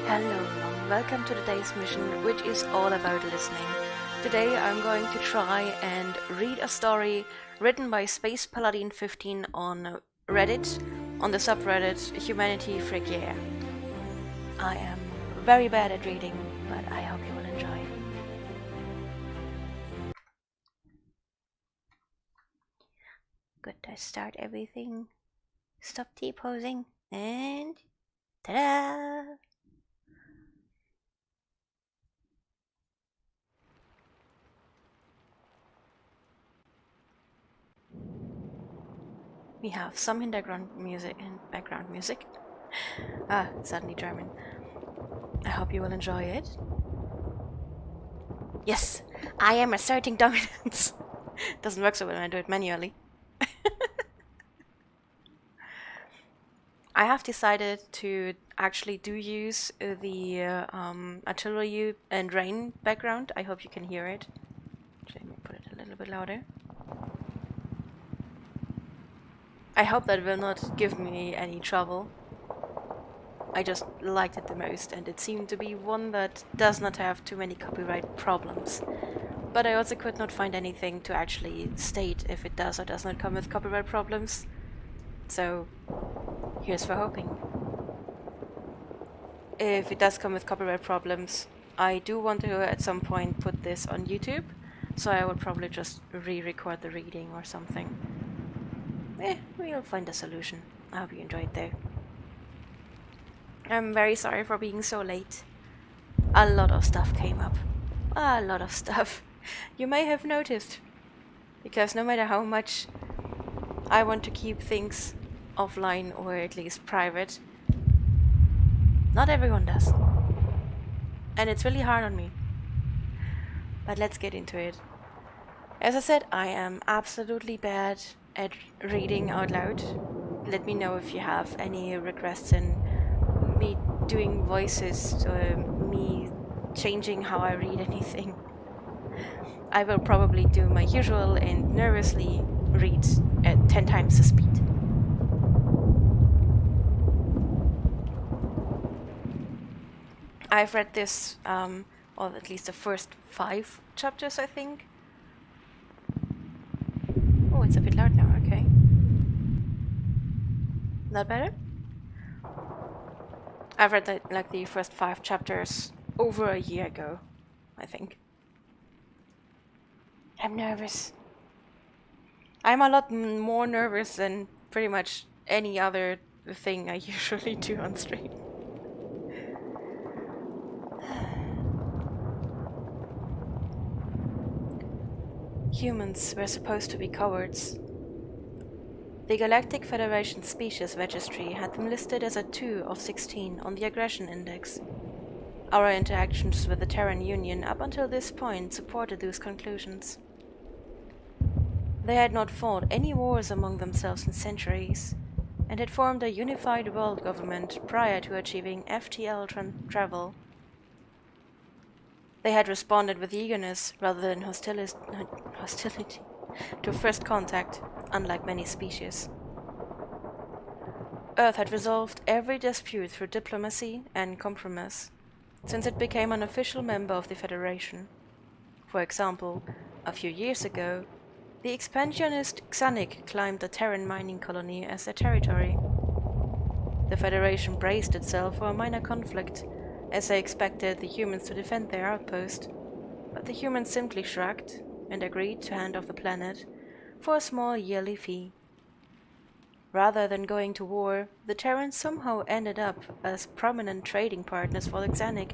Hello, welcome to today's mission, which is all about listening. Today I'm going to try and read a story written by SpacePaladin15 on Reddit, on the subreddit Humanity Frick Yeah. I am very bad at reading, but I hope you will enjoy. Good, I start everything. Stop T-posing, and ta-da! We have some background music. Suddenly German. I hope you will enjoy it. Yes, I am asserting dominance. Doesn't work so well when I do it manually. I have decided to actually use the artillery and rain background. I hope you can hear it. Let me put it a little bit louder. I hope that will not give me any trouble. I just liked it the most, and it seemed to be one that does not have too many copyright problems. But I also could not find anything to actually state if it does or does not come with copyright problems. So, here's for hoping. If it does come with copyright problems, I do want to at some point put this on YouTube, so I would probably just re-record the reading or something. We'll find a solution. I hope you enjoyed though. I'm very sorry for being so late. A lot of stuff came up. A lot of stuff. You may have noticed. Because no matter how much I want to keep things offline or at least private, not everyone does. And it's really hard on me. But let's get into it. As I said, I am absolutely bad at reading out loud. Let me know if you have any requests in me doing voices or me changing how I read anything. I will probably do my usual and nervously read at 10 times the speed. I've read this, or at least the first 5 chapters, I think. Oh, it's a bit loud now, okay. Not better? I've read the first 5 chapters over a year ago, I think. I'm nervous. I'm a lot more nervous than pretty much any other thing I usually do on stream. Humans were supposed to be cowards. The Galactic Federation Species Registry had them listed as a 2 of 16 on the Aggression Index. Our interactions with the Terran Union up until this point supported those conclusions. They had not fought any wars among themselves in centuries, and had formed a unified world government prior to achieving FTL travel. They had responded with eagerness rather than hostility to first contact, unlike many species. Earth had resolved every dispute through diplomacy and compromise, since it became an official member of the Federation. For example, a few years ago, the expansionist Xanic claimed a Terran mining colony as their territory. The Federation braced itself for a minor conflict, as they expected the humans to defend their outpost, but the humans simply shrugged and agreed to hand off the planet for a small yearly fee. Rather than going to war, the Terrans somehow ended up as prominent trading partners for the Xanic.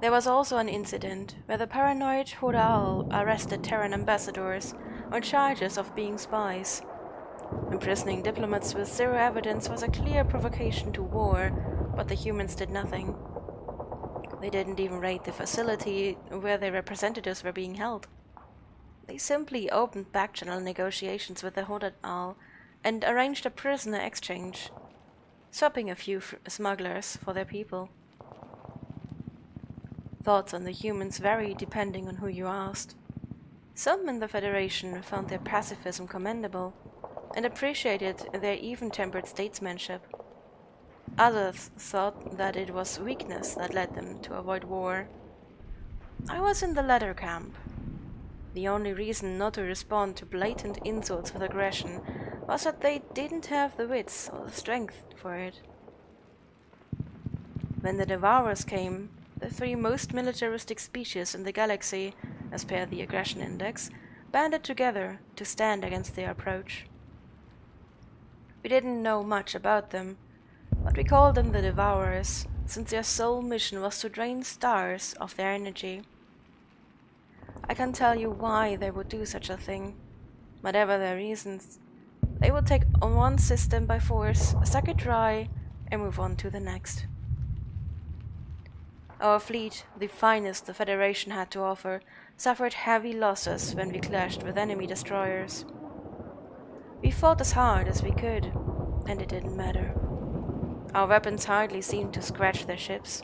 There was also an incident where the paranoid Hodal arrested Terran ambassadors on charges of being spies. Imprisoning diplomats with zero evidence was a clear provocation to war, but the humans did nothing. They didn't even raid the facility where their representatives were being held. They simply opened back-channel negotiations with the Hodal and arranged a prisoner exchange, swapping a few smugglers for their people. Thoughts on the humans vary depending on who you asked. Some in the Federation found their pacifism commendable and appreciated their even-tempered statesmanship. Others thought that it was weakness that led them to avoid war. I was in the latter camp. The only reason not to respond to blatant insults with aggression was that they didn't have the wits or the strength for it. When the Devourers came, the three most militaristic species in the galaxy, as per the aggression index, banded together to stand against their approach. We didn't know much about them, but we called them the Devourers, since their sole mission was to drain stars of their energy. I can't tell you why they would do such a thing. Whatever their reasons, they would take on one system by force, suck it dry, and move on to the next. Our fleet, the finest the Federation had to offer, suffered heavy losses when we clashed with enemy destroyers. We fought as hard as we could, and it didn't matter. Our weapons hardly seemed to scratch their ships.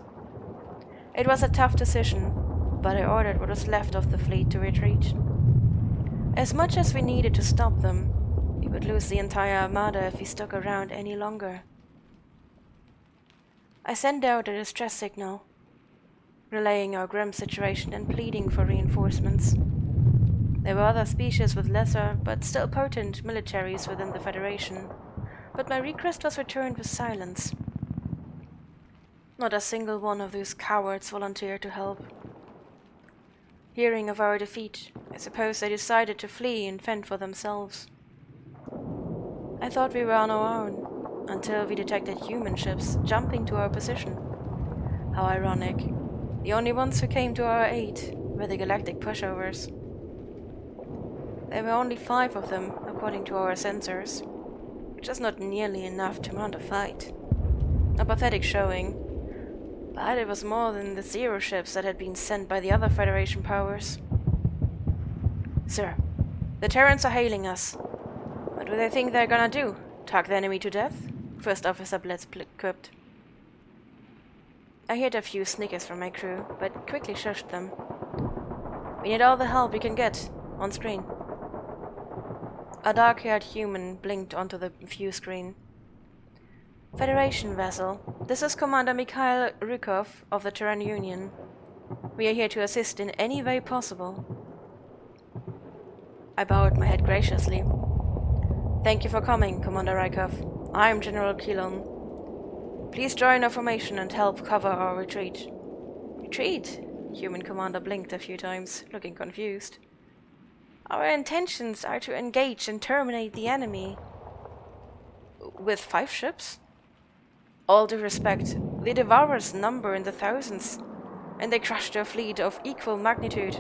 It was a tough decision, but I ordered what was left of the fleet to retreat. As much as we needed to stop them, we would lose the entire armada if we stuck around any longer. I sent out a distress signal, relaying our grim situation and pleading for reinforcements. There were other species with lesser, but still potent militaries within the Federation, but my request was returned with silence. Not a single one of those cowards volunteered to help. Hearing of our defeat, I suppose they decided to flee and fend for themselves. I thought we were on our own, until we detected human ships jumping to our position. How ironic. The only ones who came to our aid were the galactic pushovers. There were only 5 of them, according to our sensors, which is not nearly enough to mount a fight. A pathetic showing, but it was more than the 0 ships that had been sent by the other Federation powers. Sir, the Terrans are hailing us. What do they think they're gonna do? Tug the enemy to death? First Officer Blitz quipped. I heard a few snickers from my crew, but quickly shushed them. We need all the help we can get, on screen. A dark-haired human blinked onto the view screen. Federation vessel, this is Commander Mikhail Rykov of the Terran Union. We are here to assist in any way possible. I bowed my head graciously. Thank you for coming, Commander Rykov. I'm General Kilon. Please join our formation and help cover our retreat. Retreat? Human commander blinked a few times, looking confused. Our intentions are to engage and terminate the enemy. With 5 ships? All due respect, the Devourers number in the thousands, and they crushed our fleet of equal magnitude.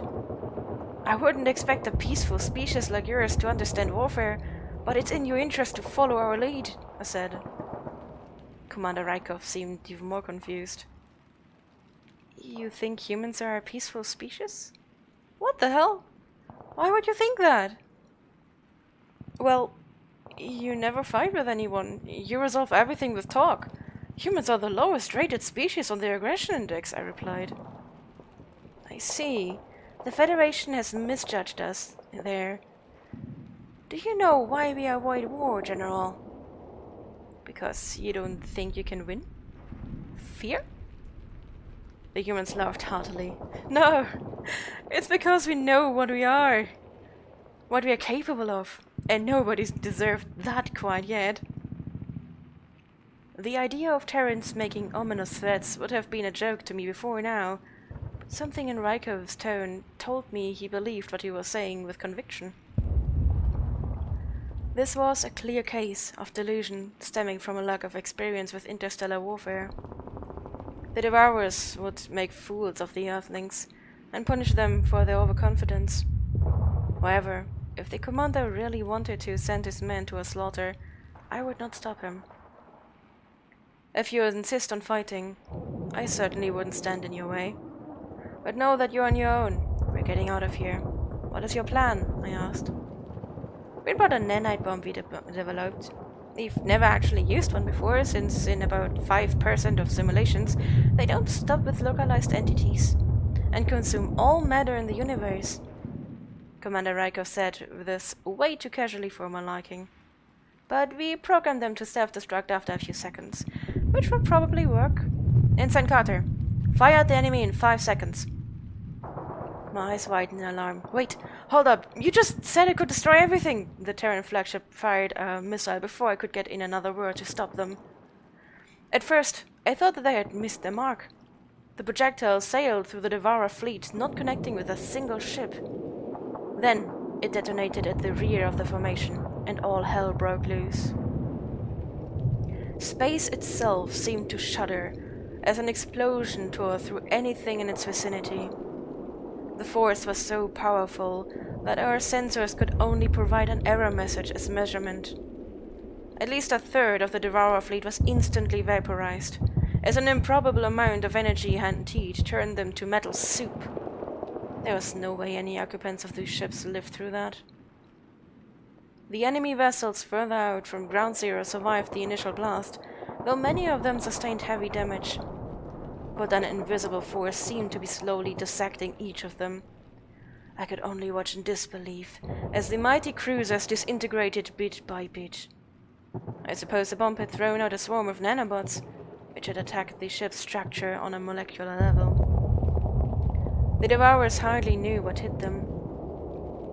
I wouldn't expect a peaceful species like yours to understand warfare, but it's in your interest to follow our lead, I said. Commander Rykov seemed even more confused. You think humans are a peaceful species? What the hell? Why would you think that? Well, you never fight with anyone. You resolve everything with talk. Humans are the lowest rated species on the aggression index, I replied. I see. The Federation has misjudged us there. Do you know why we avoid war, General? Because you don't think you can win? Fear? The humans laughed heartily. No, it's because we know what we are capable of, and nobody's deserved that quite yet. The idea of Terrans making ominous threats would have been a joke to me before now, but something in Rykov's tone told me he believed what he was saying with conviction. This was a clear case of delusion stemming from a lack of experience with interstellar warfare. The Devourers would make fools of the Earthlings and punish them for their overconfidence. However, if the commander really wanted to send his men to a slaughter, I would not stop him. If you insist on fighting, I certainly wouldn't stand in your way. But know that you're on your own. We're getting out of here. What is your plan? I asked. We brought a nanite bomb we developed. We've never actually used one before, since in about 5% of simulations, they don't stop with localized entities and consume all matter in the universe. Commander Rykov said this way too casually for my liking. But we programmed them to self-destruct after a few seconds. which would probably work. Ensign Carter, fire at the enemy in 5 seconds. My eyes widened in alarm. Wait, hold up. You just said it could destroy everything. The Terran flagship fired a missile before I could get in another word to stop them. At first, I thought that they had missed their mark. The projectile sailed through the Devourer fleet, not connecting with a single ship. Then, it detonated at the rear of the formation, and all hell broke loose. Space itself seemed to shudder as an explosion tore through anything in its vicinity. The force was so powerful that our sensors could only provide an error message as measurement. At least a third of the Devourer fleet was instantly vaporized, as an improbable amount of energy and heat turned them to metal soup. There was no way any occupants of these ships lived through that. The enemy vessels further out from Ground Zero survived the initial blast, though many of them sustained heavy damage. But an invisible force seemed to be slowly dissecting each of them. I could only watch in disbelief as the mighty cruisers disintegrated bit by bit. I suppose the bomb had thrown out a swarm of nanobots, which had attacked the ship's structure on a molecular level. The Devourers hardly knew what hit them.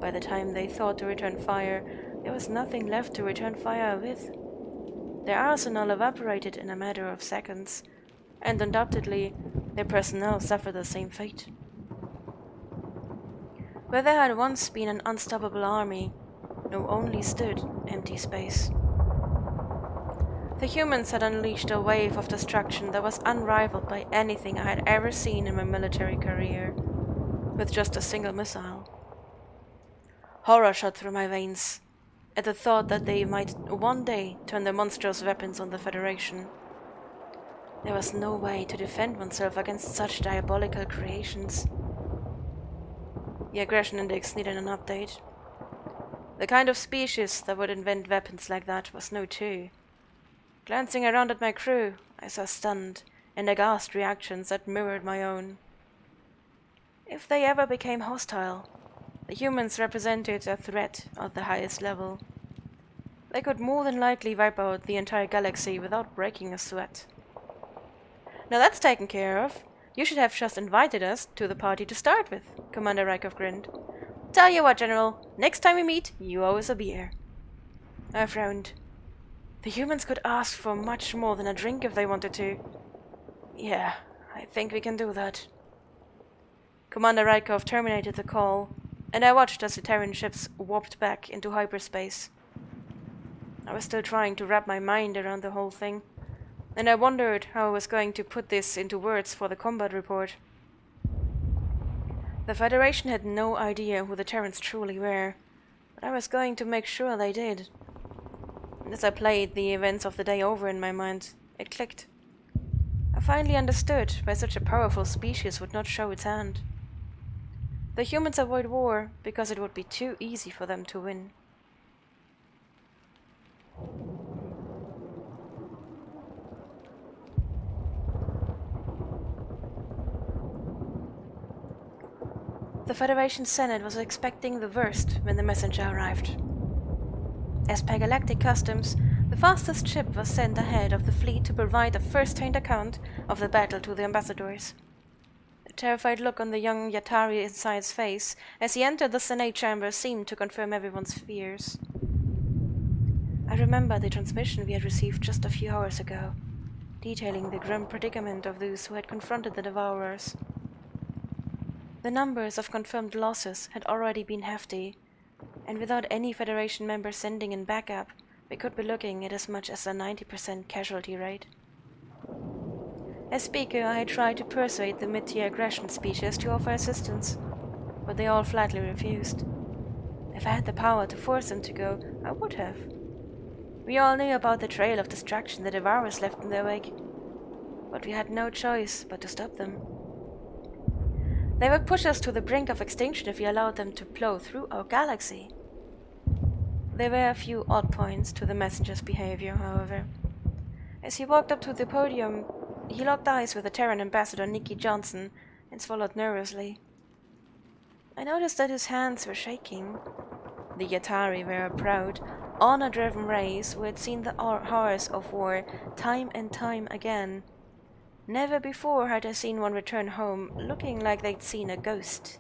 By the time they thought to return fire, there was nothing left to return fire with. Their arsenal evaporated in a matter of seconds, and undoubtedly their personnel suffered the same fate. Where there had once been an unstoppable army, now only stood empty space. The humans had unleashed a wave of destruction that was unrivaled by anything I had ever seen in my military career, with just a single missile. Horror shot through my veins at the thought that they might one day turn their monstrous weapons on the Federation. There was no way to defend oneself against such diabolical creations. The aggression index needed an update. The kind of species that would invent weapons like that was no 2. Glancing around at my crew, I saw stunned and aghast reactions that mirrored my own. If they ever became hostile, the humans represented a threat at the highest level. They could more than likely wipe out the entire galaxy without breaking a sweat. Now that's taken care of. You should have just invited us to the party to start with, Commander Rykov grinned. Tell you what, General, next time we meet, you owe us a beer. I frowned. The humans could ask for much more than a drink if they wanted to. Yeah, I think we can do that. Commander Rykov terminated the call, and I watched as the Terran ships warped back into hyperspace. I was still trying to wrap my mind around the whole thing, and I wondered how I was going to put this into words for the combat report. The Federation had no idea who the Terrans truly were, but I was going to make sure they did. And as I played the events of the day over in my mind, it clicked. I finally understood why such a powerful species would not show its hand. The humans avoid war because it would be too easy for them to win. The Federation Senate was expecting the worst when the messenger arrived. As per galactic customs, the fastest ship was sent ahead of the fleet to provide a first-hand account of the battle to the ambassadors. The terrified look on the young Yatari Inside's face as he entered the Senate chamber seemed to confirm everyone's fears. I remember the transmission we had received just a few hours ago, detailing the grim predicament of those who had confronted the Devourers. The numbers of confirmed losses had already been hefty, and without any Federation member sending in backup, we could be looking at as much as a 90% casualty rate. As speaker, I had tried to persuade the mid-tier aggression species to offer assistance, but they all flatly refused. If I had the power to force them to go, I would have. We all knew about the trail of destruction the Devourers left in their wake, but we had no choice but to stop them. They would push us to the brink of extinction if we allowed them to plow through our galaxy. There were a few odd points to the messenger's behavior, however. As he walked up to the podium, he locked eyes with the Terran ambassador Nikki Johnson and swallowed nervously. I noticed that his hands were shaking. The Yatari were a proud, honor-driven race who had seen the horrors of war time and time again. Never before had I seen one return home looking like they'd seen a ghost.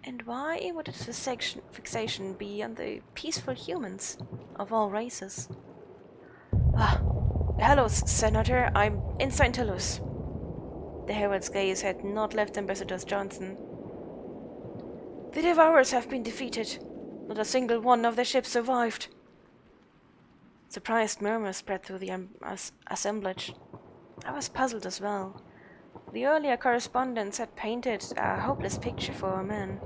And why would its fixation be on the peaceful humans of all races? Ah, hello, Senator. I'm in St. Louis. The Herald's gaze had not left Ambassador Johnson. The Devourers have been defeated. Not a single one of their ships survived. Surprised murmurs spread through the assemblage. I was puzzled as well. The earlier correspondents had painted a hopeless picture for our men.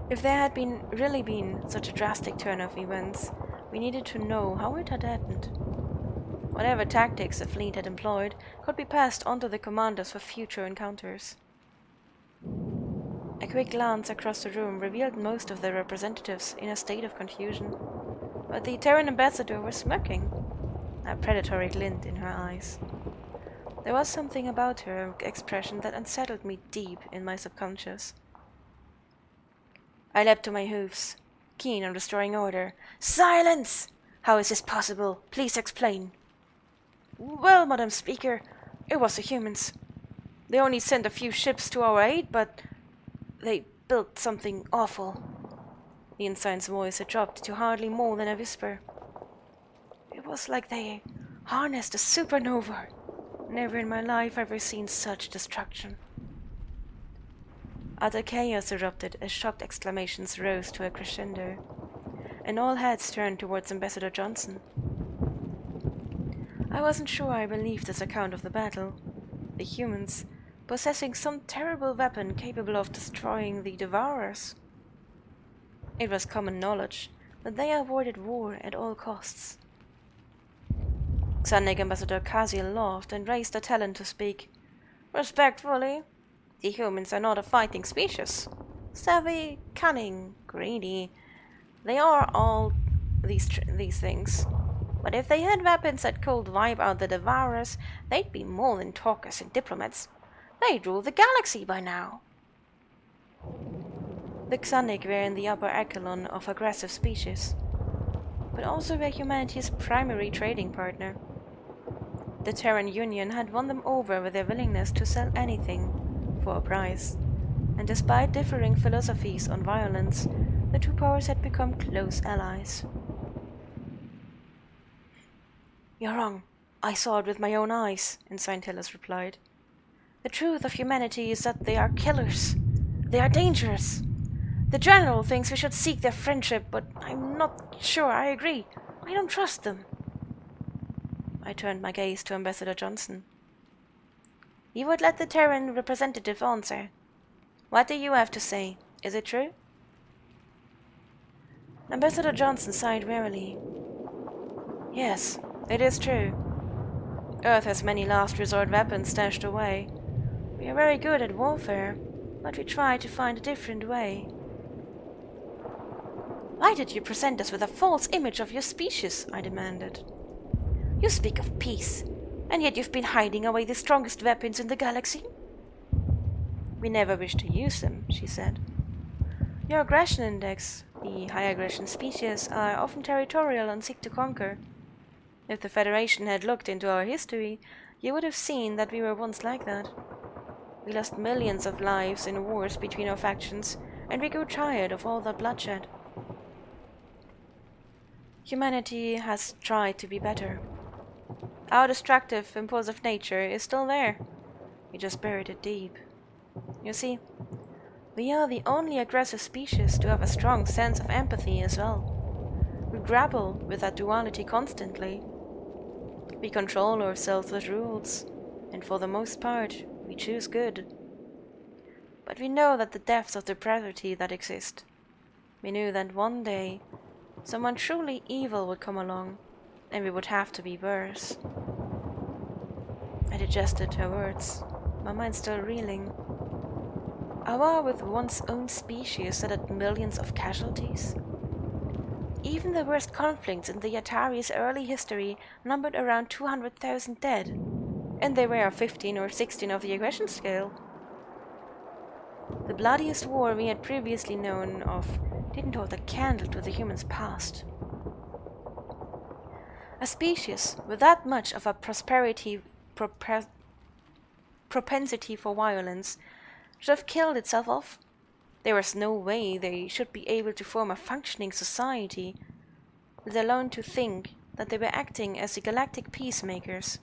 If there had really been such a drastic turn of events, we needed to know how it had happened. Whatever tactics the fleet had employed could be passed on to the commanders for future encounters. A quick glance across the room revealed most of the representatives in a state of confusion, but the Terran ambassador was smirking, a predatory glint in her eyes. There was something about her expression that unsettled me deep in my subconscious. I leapt to my hoofs, keen on restoring order. "Silence! How is this possible? Please explain." "Well, Madam Speaker, it was the humans. They only sent a few ships to our aid, but they built something awful." The ensign's voice had dropped to hardly more than a whisper. "It was like they harnessed a supernova. Never in my life have I seen such destruction." Utter chaos erupted as shocked exclamations rose to a crescendo, and all heads turned towards Ambassador Johnson. I wasn't sure I believed this account of the battle. The humans, possessing some terrible weapon capable of destroying the Devourers. It was common knowledge that they avoided war at all costs. Xanic Ambassador Kaziel laughed and raised a talon to speak. "Respectfully, the humans are not a fighting species. Savvy, cunning, greedy. They are all these things. But if they had weapons that could wipe out the Devourers, they'd be more than talkers and diplomats. They'd rule the galaxy by now." The Xanic were in the upper echelon of aggressive species, but also were humanity's primary trading partner. The Terran Union had won them over with their willingness to sell anything for a price, and despite differing philosophies on violence, the two powers had become close allies. "You're wrong. I saw it with my own eyes," Ensign Tellus replied. "The truth of humanity is that they are killers. They are dangerous. The General thinks we should seek their friendship, but I'm not sure I agree. I don't trust them." I turned my gaze to Ambassador Johnson. He would let the Terran representative answer. "What do you have to say? Is it true?" Ambassador Johnson sighed wearily. "Yes, it is true. Earth has many last resort weapons stashed away. We are very good at warfare, but we try to find a different way." "Why did you present us with a false image of your species?" I demanded. "You speak of peace, and yet you've been hiding away the strongest weapons in the galaxy." "We never wished to use them," she said. "Your aggression index, the high aggression species, are often territorial and seek to conquer. If the Federation had looked into our history, you would have seen that we were once like that. We lost millions of lives in wars between our factions, and we grew tired of all that bloodshed. Humanity has tried to be better. Our destructive, impulsive nature is still there. We just buried it deep. You see, we are the only aggressive species to have a strong sense of empathy as well. We grapple with that duality constantly. We control ourselves with rules, and for the most part, we choose good. But we know that the depths of depravity that exist. We knew that one day, someone truly evil would come along, and we would have to be worse." I digested her words, my mind still reeling. A war with one's own species that had millions of casualties? Even the worst conflicts in the Atari's early history numbered around 200,000 dead, and they were 15 or 16 of the aggression scale. The bloodiest war we had previously known of didn't hold a candle to the humans' past. A species with that much of a propensity for violence should have killed itself off. There was no way they should be able to form a functioning society, let alone to think that they were acting as the galactic peacemakers.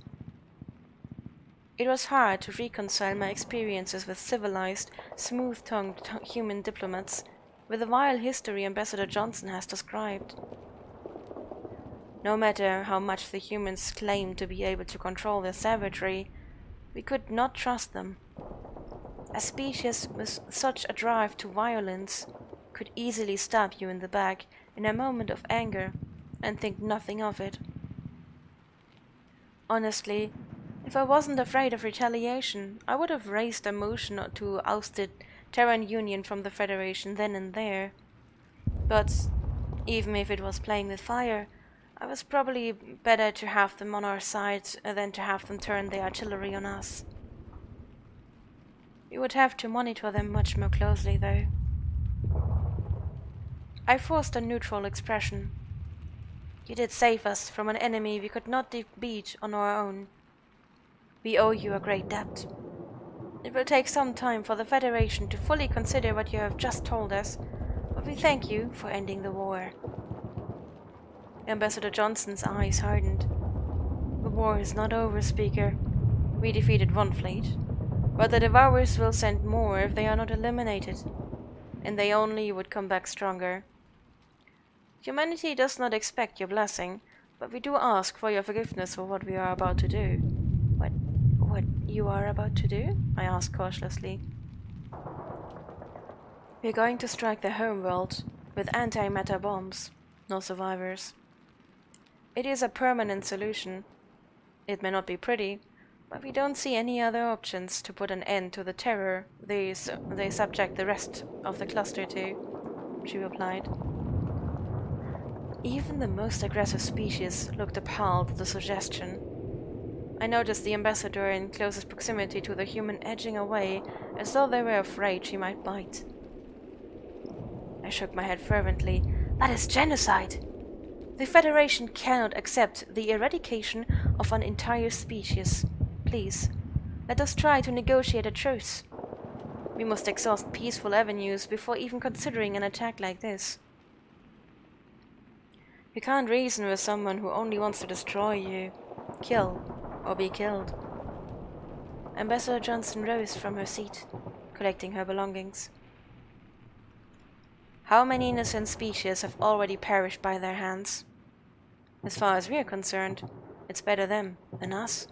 It was hard to reconcile my experiences with civilized, smooth-tongued human diplomats with the vile history Ambassador Johnson has described. No matter how much the humans claimed to be able to control their savagery, we could not trust them. A species with such a drive to violence could easily stab you in the back in a moment of anger and think nothing of it. Honestly, if I wasn't afraid of retaliation, I would have raised a motion to oust the Terran Union from the Federation then and there. But even if it was playing with fire, it was probably better to have them on our side than to have them turn their artillery on us. We would have to monitor them much more closely, though. I forced a neutral expression. You did save us from an enemy we could not defeat on our own. We owe you a great debt. It will take some time for the Federation to fully consider what you have just told us, but we thank you for ending the war. Ambassador Johnson's eyes hardened. The war is not over, Speaker. We defeated one fleet, but the Devourers will send more if they are not eliminated, and they only would come back stronger. Humanity does not expect your blessing, but we do ask for your forgiveness for what we are about to do. What you are about to do? I asked cautiously. We are going to strike the homeworld with antimatter bombs. No survivors. It is a permanent solution. It may not be pretty, but we don't see any other options to put an end to the terror they subject the rest of the cluster to, she replied. Even the most aggressive species looked appalled at the suggestion. I noticed the ambassador in closest proximity to the human edging away, as though they were afraid she might bite. I shook my head fervently. That is genocide! The Federation cannot accept the eradication of an entire species. Please, let us try to negotiate a truce. We must exhaust peaceful avenues before even considering an attack like this. You can't reason with someone who only wants to destroy you, kill, or be killed. Ambassador Johnson rose from her seat, collecting her belongings. How many innocent species have already perished by their hands? As far as we are concerned, it's better them than us.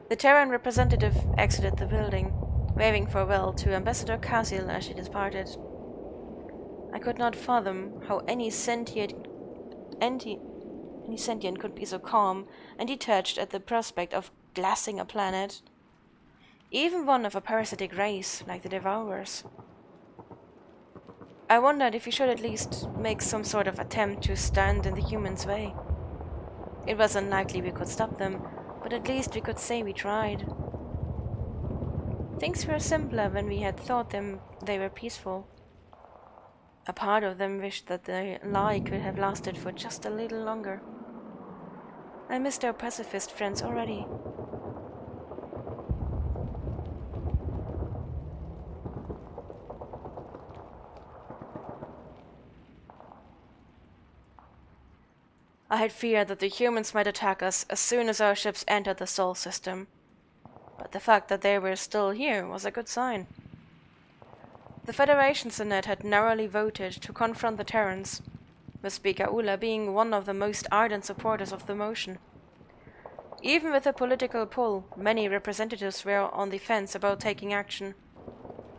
The Terran representative exited the building, waving farewell to Ambassador Kazil as she departed. I could not fathom how any sentient could be so calm and detached at the prospect of glassing a planet, even one of a parasitic race like the Devourers. I wondered if we should at least make some sort of attempt to stand in the humans' way. It was unlikely we could stop them, but at least we could say we tried. Things were simpler when we had thought they were peaceful. A part of them wished that the lie could have lasted for just a little longer. I missed our pacifist friends already. I had feared that the humans might attack us as soon as our ships entered the Sol system, but the fact that they were still here was a good sign. The Federation Senate had narrowly voted to confront the Terrans, with Speaker Ula being one of the most ardent supporters of the motion. Even with a political pull, many representatives were on the fence about taking action.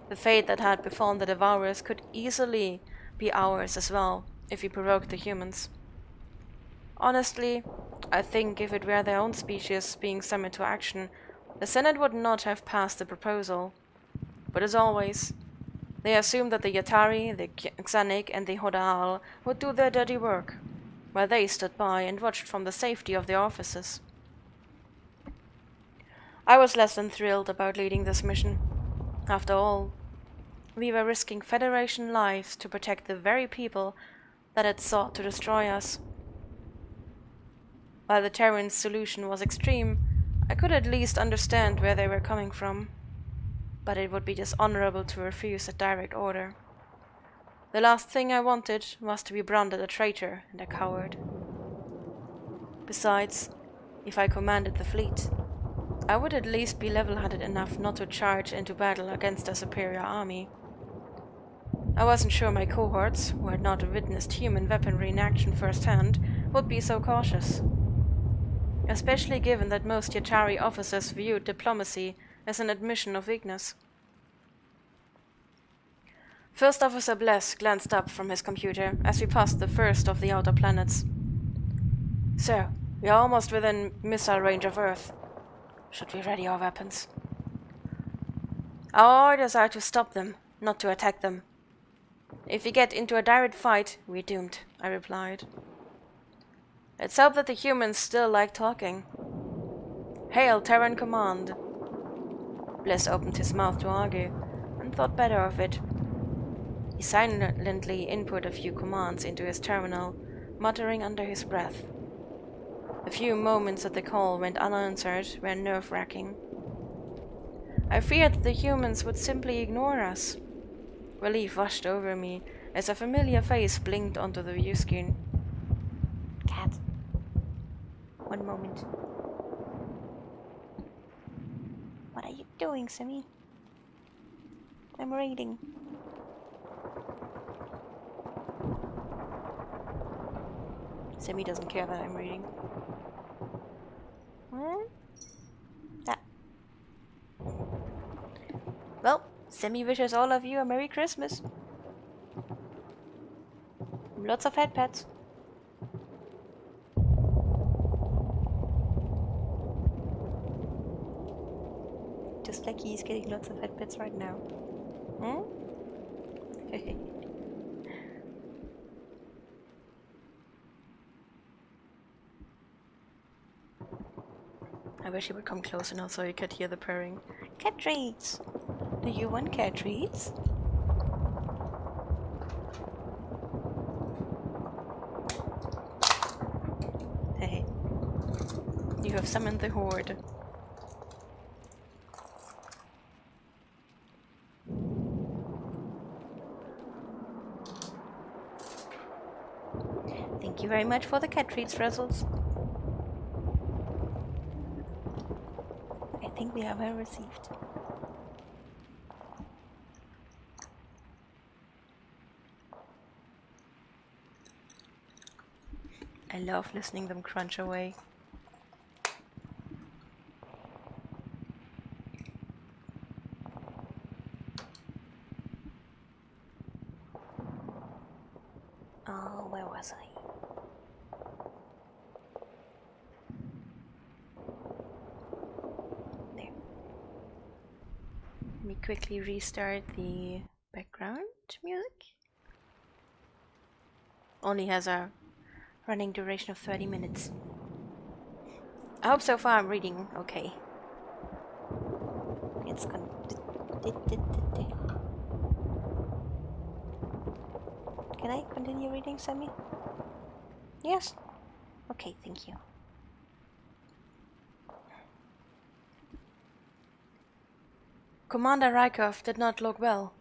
The fate that had befallen the Devourers could easily be ours as well, if we provoked the humans. Honestly, I think if it were their own species being summoned to action, the Senate would not have passed the proposal. But as always, they assumed that the Yatari, the Xanic, and the Hodal would do their dirty work, while they stood by and watched from the safety of their offices. I was less than thrilled about leading this mission. After all, we were risking Federation lives to protect the very people that had sought to destroy us. While the Terrans' solution was extreme, I could at least understand where they were coming from. But it would be dishonorable to refuse a direct order. The last thing I wanted was to be branded a traitor and a coward. Besides, if I commanded the fleet, I would at least be level-headed enough not to charge into battle against a superior army. I wasn't sure my cohorts, who had not witnessed human weaponry in action firsthand, would be so cautious. Especially given that most Yatari officers viewed diplomacy as an admission of weakness. First Officer Bless glanced up from his computer as we passed the first of the outer planets. "So, we are almost within missile range of Earth. Should we ready our weapons?" "Our orders are to stop them, not to attack them. If we get into a direct fight, we're doomed," I replied. "Let's hope that the humans still like talking. Hail Terran Command." Bliss opened his mouth to argue, and thought better of it. He silently input a few commands into his terminal, muttering under his breath. The few moments that the call went unanswered were nerve-wracking. I feared that the humans would simply ignore us. Relief washed over me as a familiar face blinked onto the view screen. "Cat. One moment. What are you doing, Sammy?" "I'm reading." Sammy doesn't care that I'm reading. Ah. Well, Sammy wishes all of you a Merry Christmas. Lots of head pats. Just like he's getting lots of head pats right now. I wish he would come close enough so you could hear the purring. Cat treats! Do you want cat treats? Hey, you have summoned the horde. Thank you very much for the cat treats, Razzles. I think they are well received. I love listening them crunch away. Oh, where was I? There. Let me quickly restart the background music. Only has a running duration of 30 minutes. I hope so far I'm reading okay. It's gonna... Can I continue reading, Sammy? Yes? Okay, thank you. Commander Rykov did not look well.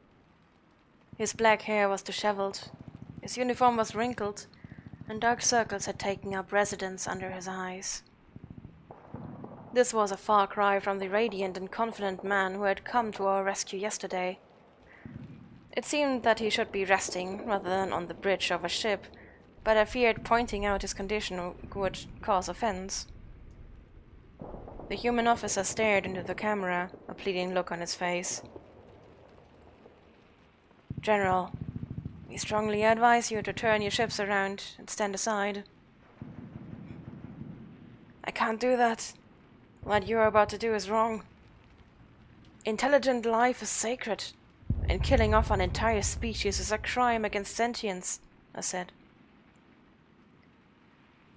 His black hair was disheveled, his uniform was wrinkled, and dark circles had taken up residence under his eyes. This was a far cry from the radiant and confident man who had come to our rescue yesterday. It seemed that he should be resting rather than on the bridge of a ship, but I feared pointing out his condition would cause offense. The human officer stared into the camera, a pleading look on his face. "General, we strongly advise you to turn your ships around and stand aside." "I can't do that. What you're about to do is wrong. Intelligent life is sacred, and killing off an entire species is a crime against sentience," I said.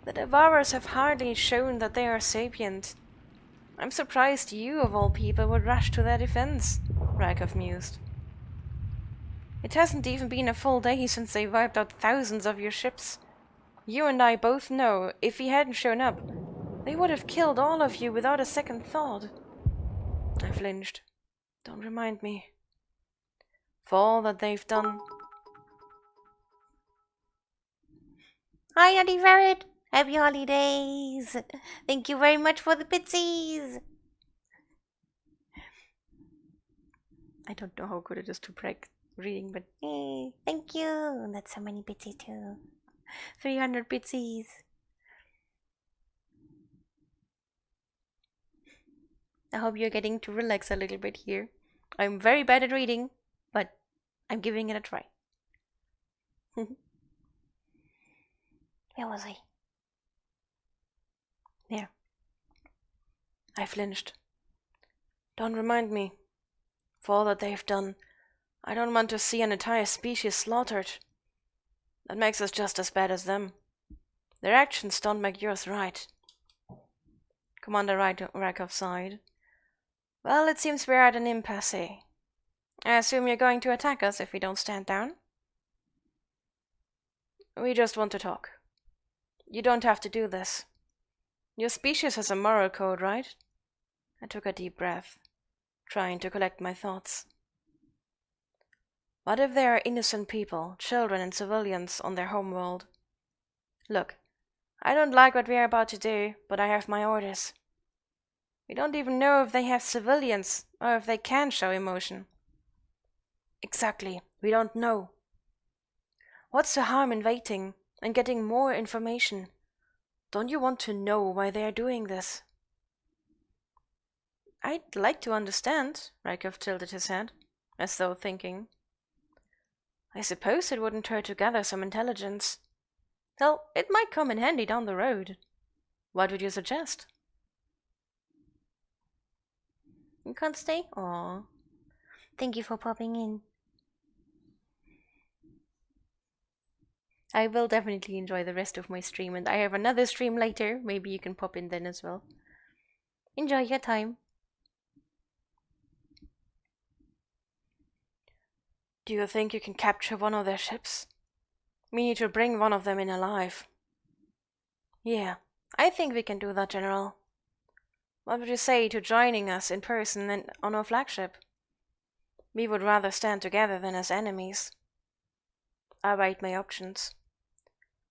"The Devourers have hardly shown that they are sapient. I'm surprised you, of all people, would rush to their defense," Rykov mused. It hasn't even been a full day since they wiped out thousands of your ships. You and I both know if he hadn't shown up, they would have killed all of you without a second thought. I flinched. Don't remind me. For all that they've done. Hi, Auntie Ferret! Happy holidays! Thank you very much for the pitsies! I don't know how good it is to break reading, but hey, thank you! That's so many pitsies too. 300 pitsies. I hope you're getting to relax a little bit here. I'm very bad at reading, but I'm giving it a try. Where was I? There. I flinched. Don't remind me. For all that they've done, I don't want to see an entire species slaughtered. That makes us just as bad as them. Their actions don't make yours right. Commander Rykov sighed. Well, it seems we're at an impasse. I assume you're going to attack us if we don't stand down? We just want to talk. You don't have to do this. Your species has a moral code, right? I took a deep breath, trying to collect my thoughts. What if there are innocent people, children and civilians on their homeworld? Look, I don't like what we are about to do, but I have my orders. We don't even know if they have civilians, or if they can show emotion. Exactly, we don't know. What's the harm in waiting and getting more information? Don't you want to know why they are doing this? I'd like to understand, Rykov tilted his head, as though thinking. I suppose it wouldn't hurt to gather some intelligence. Hell, it might come in handy down the road. What would you suggest? You can't stay? Aww. Thank you for popping in. I will definitely enjoy the rest of my stream, and I have another stream later. Maybe you can pop in then as well. Enjoy your time. Do you think you can capture one of their ships? We need to bring one of them in alive. Yeah, I think we can do that, General. What would you say to joining us in person and on our flagship? We would rather stand together than as enemies. I weighed my options.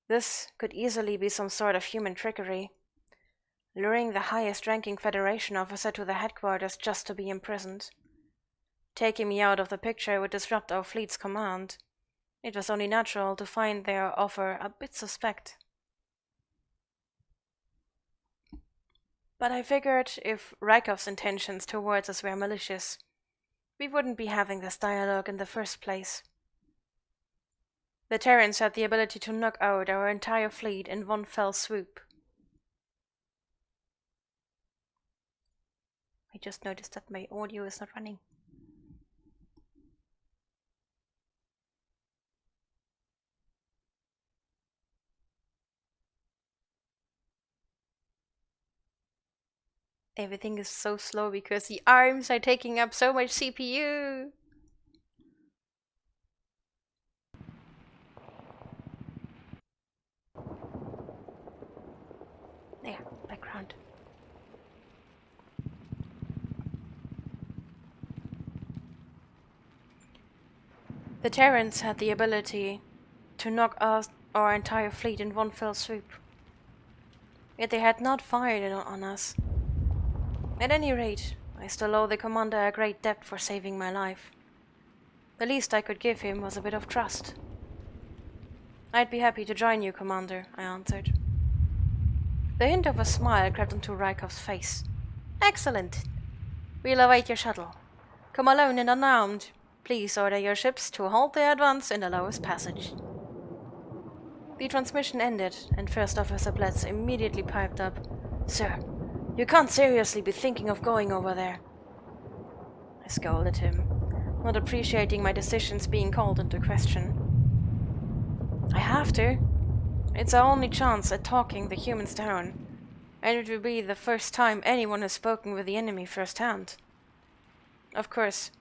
This could easily be some sort of human trickery. Luring the highest-ranking Federation officer to the headquarters just to be imprisoned. Taking me out of the picture would disrupt our fleet's command. It was only natural to find their offer a bit suspect. But I figured if Rykov's intentions towards us were malicious, we wouldn't be having this dialogue in the first place. The Terrans had the ability to knock out our entire fleet in one fell swoop. I just noticed that my audio is not running. Everything is so slow because the arms are taking up so much CPU. There, background. The Terrans had the ability to knock out our entire fleet in one fell swoop. Yet they had not fired it on us. At any rate, I still owe the commander a great debt for saving my life. The least I could give him was a bit of trust. I'd be happy to join you, Commander, I answered. The hint of a smile crept onto Rykov's face. Excellent. We'll await your shuttle. Come alone and unarmed. Please order your ships to halt their advance in the lowest passage. The transmission ended, and First Officer Bletz immediately piped up. Sir, you can't seriously be thinking of going over there. I scolded him, not appreciating my decisions being called into question. I have to. It's our only chance at talking the humans down, and it will be the first time anyone has spoken with the enemy firsthand. Of course,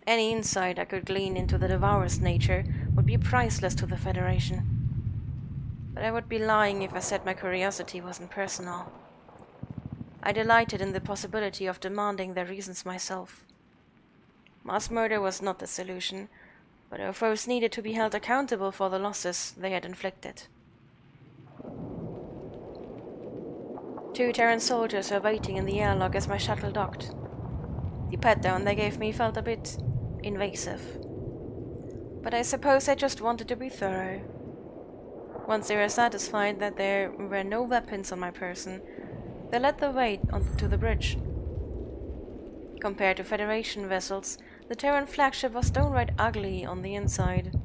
Any insight I could glean into the Devourer's nature would be priceless to the Federation. But I would be lying if I said my curiosity wasn't personal. I delighted in the possibility of demanding their reasons myself. Mass murder was not the solution, but our foes needed to be held accountable for the losses they had inflicted. 2 Terran soldiers were waiting in the airlock as my shuttle docked. The pat-down they gave me felt a bit invasive, but I suppose I just wanted to be thorough. Once they were satisfied that there were no weapons on my person, they led the way onto the bridge. Compared to Federation vessels, the Terran flagship was downright ugly on the inside.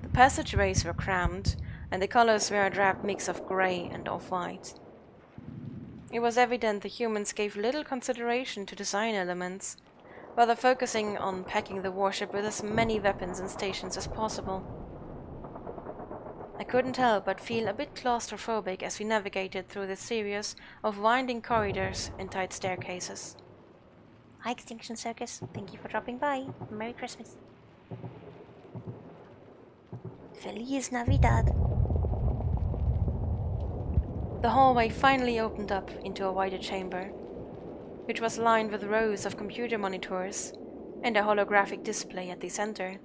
The passageways were cramped, and the colors were a drab mix of grey and off-white. It was evident the humans gave little consideration to design elements, rather focusing on packing the warship with as many weapons and stations as possible. I couldn't help but feel a bit claustrophobic as we navigated through the series of winding corridors and tight staircases. Hi, Extinction Circus. Thank you for dropping by. Merry Christmas. Feliz Navidad. The hallway finally opened up into a wider chamber, which was lined with rows of computer monitors and a holographic display at the center.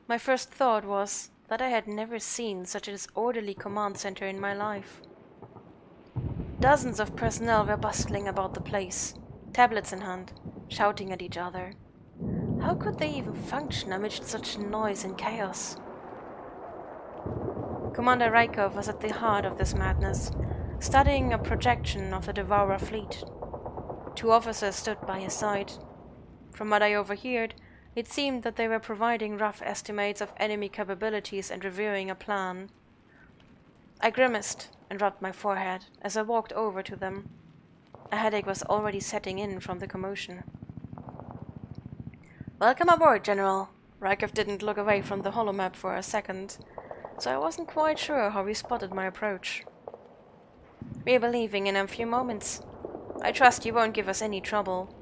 My first thought was that I had never seen such a disorderly command center in my life. Dozens of personnel were bustling about the place, tablets in hand, shouting at each other. How could they even function amidst such noise and chaos? Commander Rykov was at the heart of this madness, studying a projection of the Devourer fleet. 2 officers stood by his side. From what I overheard, it seemed that they were providing rough estimates of enemy capabilities and reviewing a plan. I grimaced and rubbed my forehead as I walked over to them. A headache was already setting in from the commotion. "Welcome aboard, General." Rykov didn't look away from the holomap for a second, so I wasn't quite sure how he spotted my approach. "We'll be leaving in a few moments. I trust you won't give us any trouble.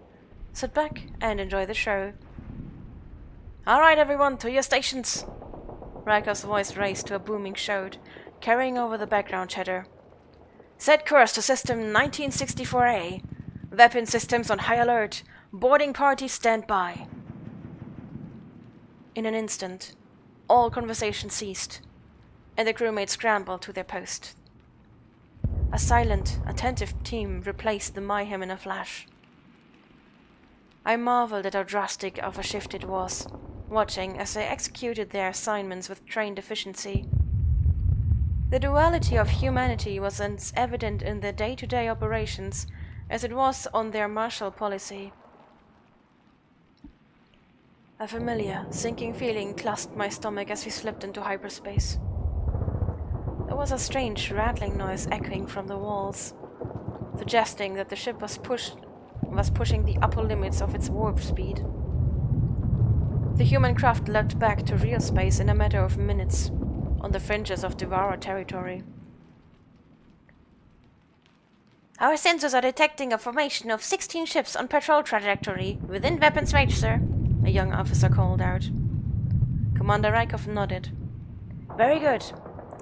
Sit back and enjoy the show." "All right, everyone, to your stations!" Rykov's voice raised to a booming shout, carrying over the background chatter. "Set course to System 1964A. Weapon systems on high alert. Boarding party stand by." In an instant, all conversation ceased, and the crewmates scrambled to their post. A silent, attentive team replaced the mayhem in a flash. I marveled at how drastic of a shift it was, watching as they executed their assignments with trained efficiency. The duality of humanity was as evident in their day-to-day operations as it was on their martial policy. A familiar, sinking feeling clutched my stomach as we slipped into hyperspace. There was a strange rattling noise echoing from the walls, suggesting that the ship was pushing the upper limits of its warp speed. The human craft leapt back to real space in a matter of minutes, on the fringes of Devourer territory. "Our sensors are detecting a formation of 16 ships on patrol trajectory within weapons range, sir," a young officer called out. Commander Rykov nodded. "Very good.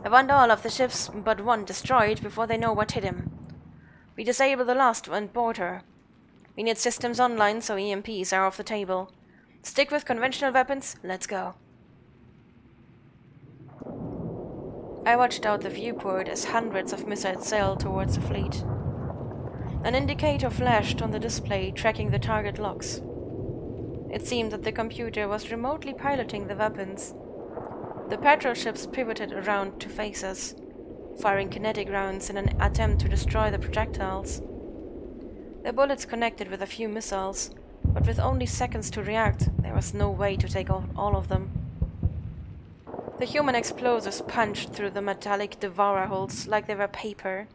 I want all of the ships but one destroyed before they know what hit him. We disable the last and board her. We need systems online so EMPs are off the table. Stick with conventional weapons, let's go." I watched out the viewport as hundreds of missiles sailed towards the fleet. An indicator flashed on the display tracking the target locks. It seemed that the computer was remotely piloting the weapons. The patrol ships pivoted around to face us, firing kinetic rounds in an attempt to destroy the projectiles. Their bullets connected with a few missiles, but with only seconds to react, there was no way to take off all of them. The human explosives punched through the metallic devourer hulls like they were paper.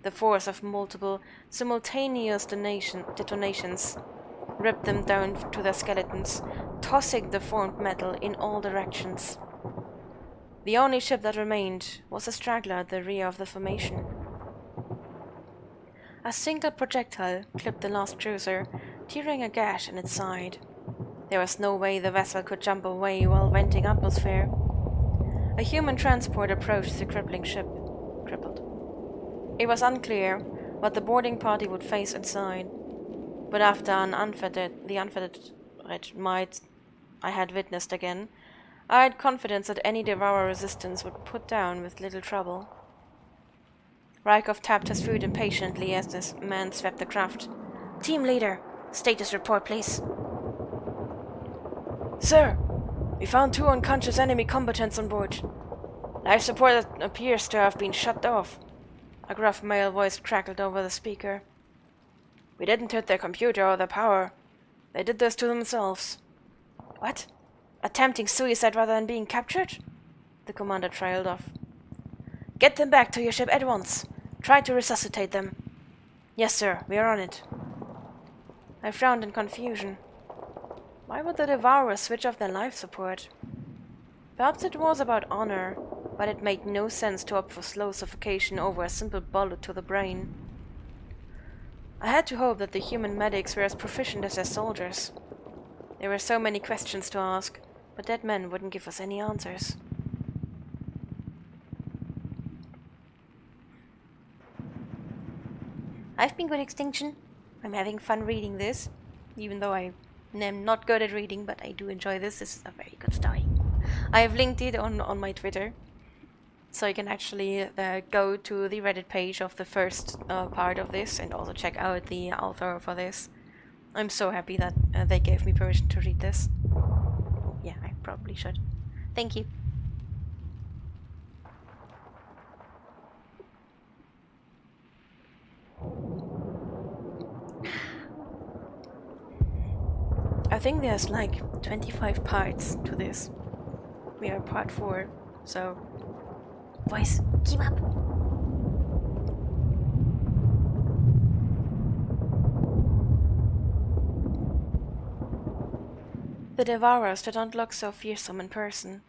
The force of multiple, simultaneous detonations ripped them down to their skeletons, tossing the formed metal in all directions. The only ship that remained was a straggler at the rear of the formation. A single projectile clipped the last cruiser, tearing a gash in its side. There was no way the vessel could jump away while venting atmosphere. A human transport approached the crippling ship. Crippled. It was unclear what the boarding party would face inside, but after the unfettered might I had witnessed again, I had confidence that any Devourer resistance would put down with little trouble. Rykov tapped his foot impatiently as this man swept the craft. Team leader, status report, please. Sir, we found 2 unconscious enemy combatants on board. Life support appears to have been shut off. A gruff male voice crackled over the speaker. We didn't hit their computer or their power. They did this to themselves. What? Attempting suicide rather than being captured? The commander trailed off. Get them back to your ship at once. Try to resuscitate them. Yes, sir, we are on it. I frowned in confusion. Why would the Devourers switch off their life support? Perhaps it was about honor, but it made no sense to opt for slow suffocation over a simple bullet to the brain. I had to hope that the human medics were as proficient as their soldiers. There were so many questions to ask, but that man wouldn't give us any answers. I've been good, Extinction. I'm having fun reading this, even though I am not good at reading, but I do enjoy this. This is a very good story. I have linked it on my Twitter, so you can actually go to the Reddit page of the first part of this and also check out the author for this. I'm so happy that they gave me permission to read this. Yeah, I probably should. Thank you. I think there's like 25 parts to this. We are part 4, so... Boys, keep up! The Devourers did not look so fearsome in person.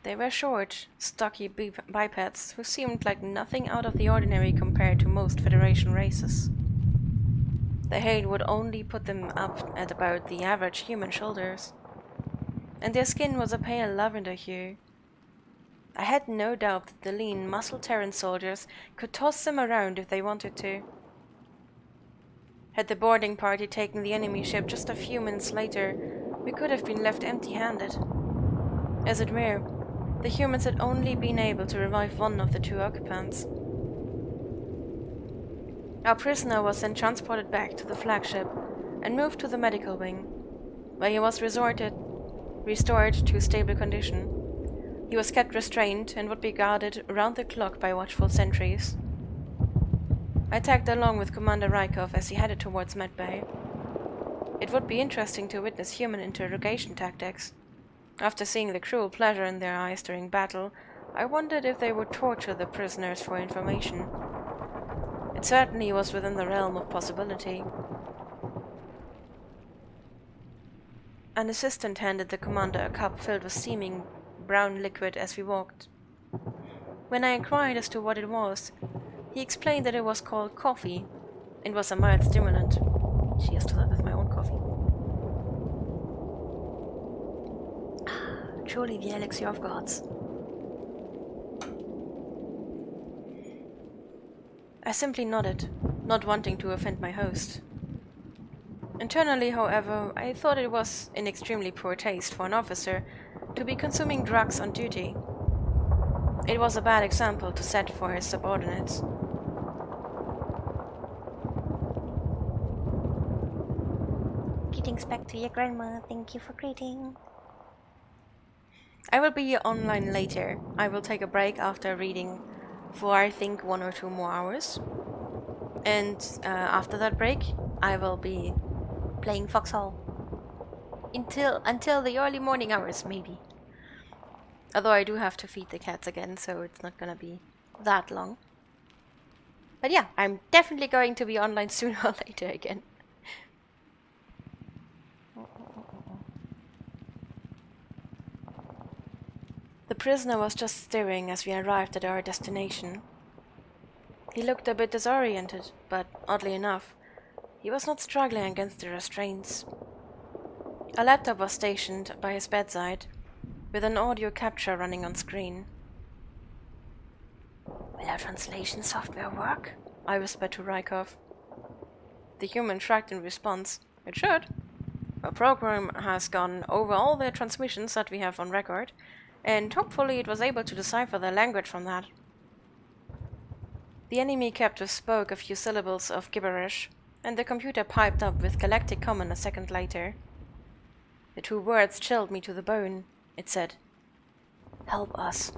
They were short, stocky bipeds who seemed like nothing out of the ordinary compared to most Federation races. Their height would only put them up at about the average human shoulders, and their skin was a pale lavender hue. I had no doubt that the lean, muscle-Terran soldiers could toss them around if they wanted to. Had the boarding party taken the enemy ship just a few minutes later, we could have been left empty-handed. As it were, the humans had only been able to revive one of the 2 occupants. Our prisoner was then transported back to the flagship and moved to the medical wing, where he was restored to stable condition. He was kept restrained and would be guarded around the clock by watchful sentries. I tagged along with Commander Rykov as he headed towards medbay. It would be interesting to witness human interrogation tactics. After seeing the cruel pleasure in their eyes during battle, I wondered if they would torture the prisoners for information. It certainly was within the realm of possibility. An assistant handed the commander a cup filled with steaming brown liquid as we walked. When I inquired as to what it was, he explained that it was called coffee and was a mild stimulant. Cheers to that with my own coffee. Truly the elixir of gods. I simply nodded, not wanting to offend my host. Internally, however, I thought it was in extremely poor taste for an officer to be consuming drugs on duty. It was a bad example to set for his subordinates. Greetings back to your grandma. Thank you for greeting. I will be online later. I will take a break after reading for I think 1 or 2 more hours. And after that break, I will be playing Foxhole. Until the early morning hours, maybe. Although I do have to feed the cats again, so it's not gonna be that long. But yeah, I'm definitely going to be online sooner or later again. The prisoner was just stirring as we arrived at our destination. He looked a bit disoriented, but oddly enough, he was not struggling against the restraints. A laptop was stationed by his bedside, with an audio capture running on screen. "Will our translation software work?" I whispered to Rykov. The human shrugged in response. "It should. Our program has gone over all the transmissions that we have on record, and hopefully it was able to decipher the language from that." The enemy captive spoke a few syllables of gibberish, and the computer piped up with galactic command a second later. The 2 words chilled me to the bone. It said, "Help us."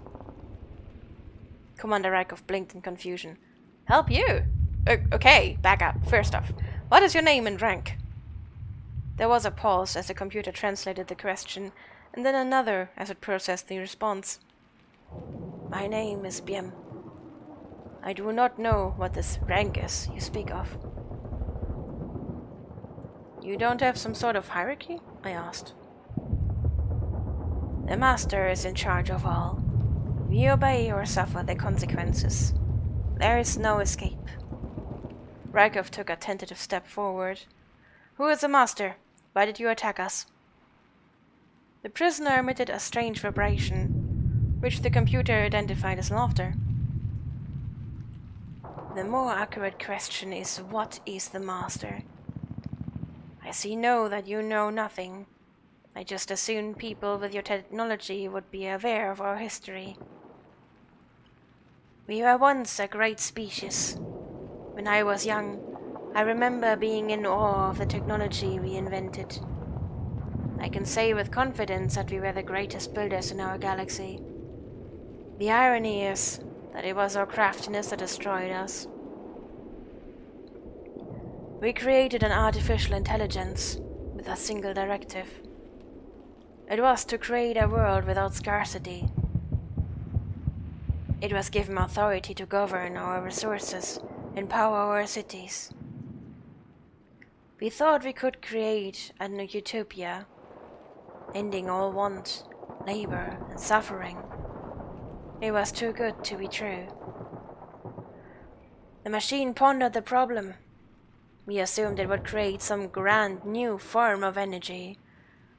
Commander Rykov blinked in confusion. "Help you? Okay, back up. First off, what is your name and rank?" There was a pause as the computer translated the question, and then another as it processed the response. "My name is Biem. I do not know what this rank is you speak of." "You don't have some sort of hierarchy?" I asked. "The Master is in charge of all. We obey or suffer the consequences. There is no escape." Rykov took a tentative step forward. "Who is the Master? Why did you attack us?" The prisoner emitted a strange vibration, which the computer identified as laughter. "The more accurate question is, what is the Master? I know that you know nothing. I just assumed people with your technology would be aware of our history. We were once a great species. When I was young, I remember being in awe of the technology we invented. I can say with confidence that we were the greatest builders in our galaxy. The irony is that it was our craftiness that destroyed us. We created an artificial intelligence with a single directive. It was to create a world without scarcity. It was given authority to govern our resources, empower our cities. We thought we could create a new utopia, ending all want, labor, and suffering. It was too good to be true. The machine pondered the problem. We assumed it would create some grand new form of energy,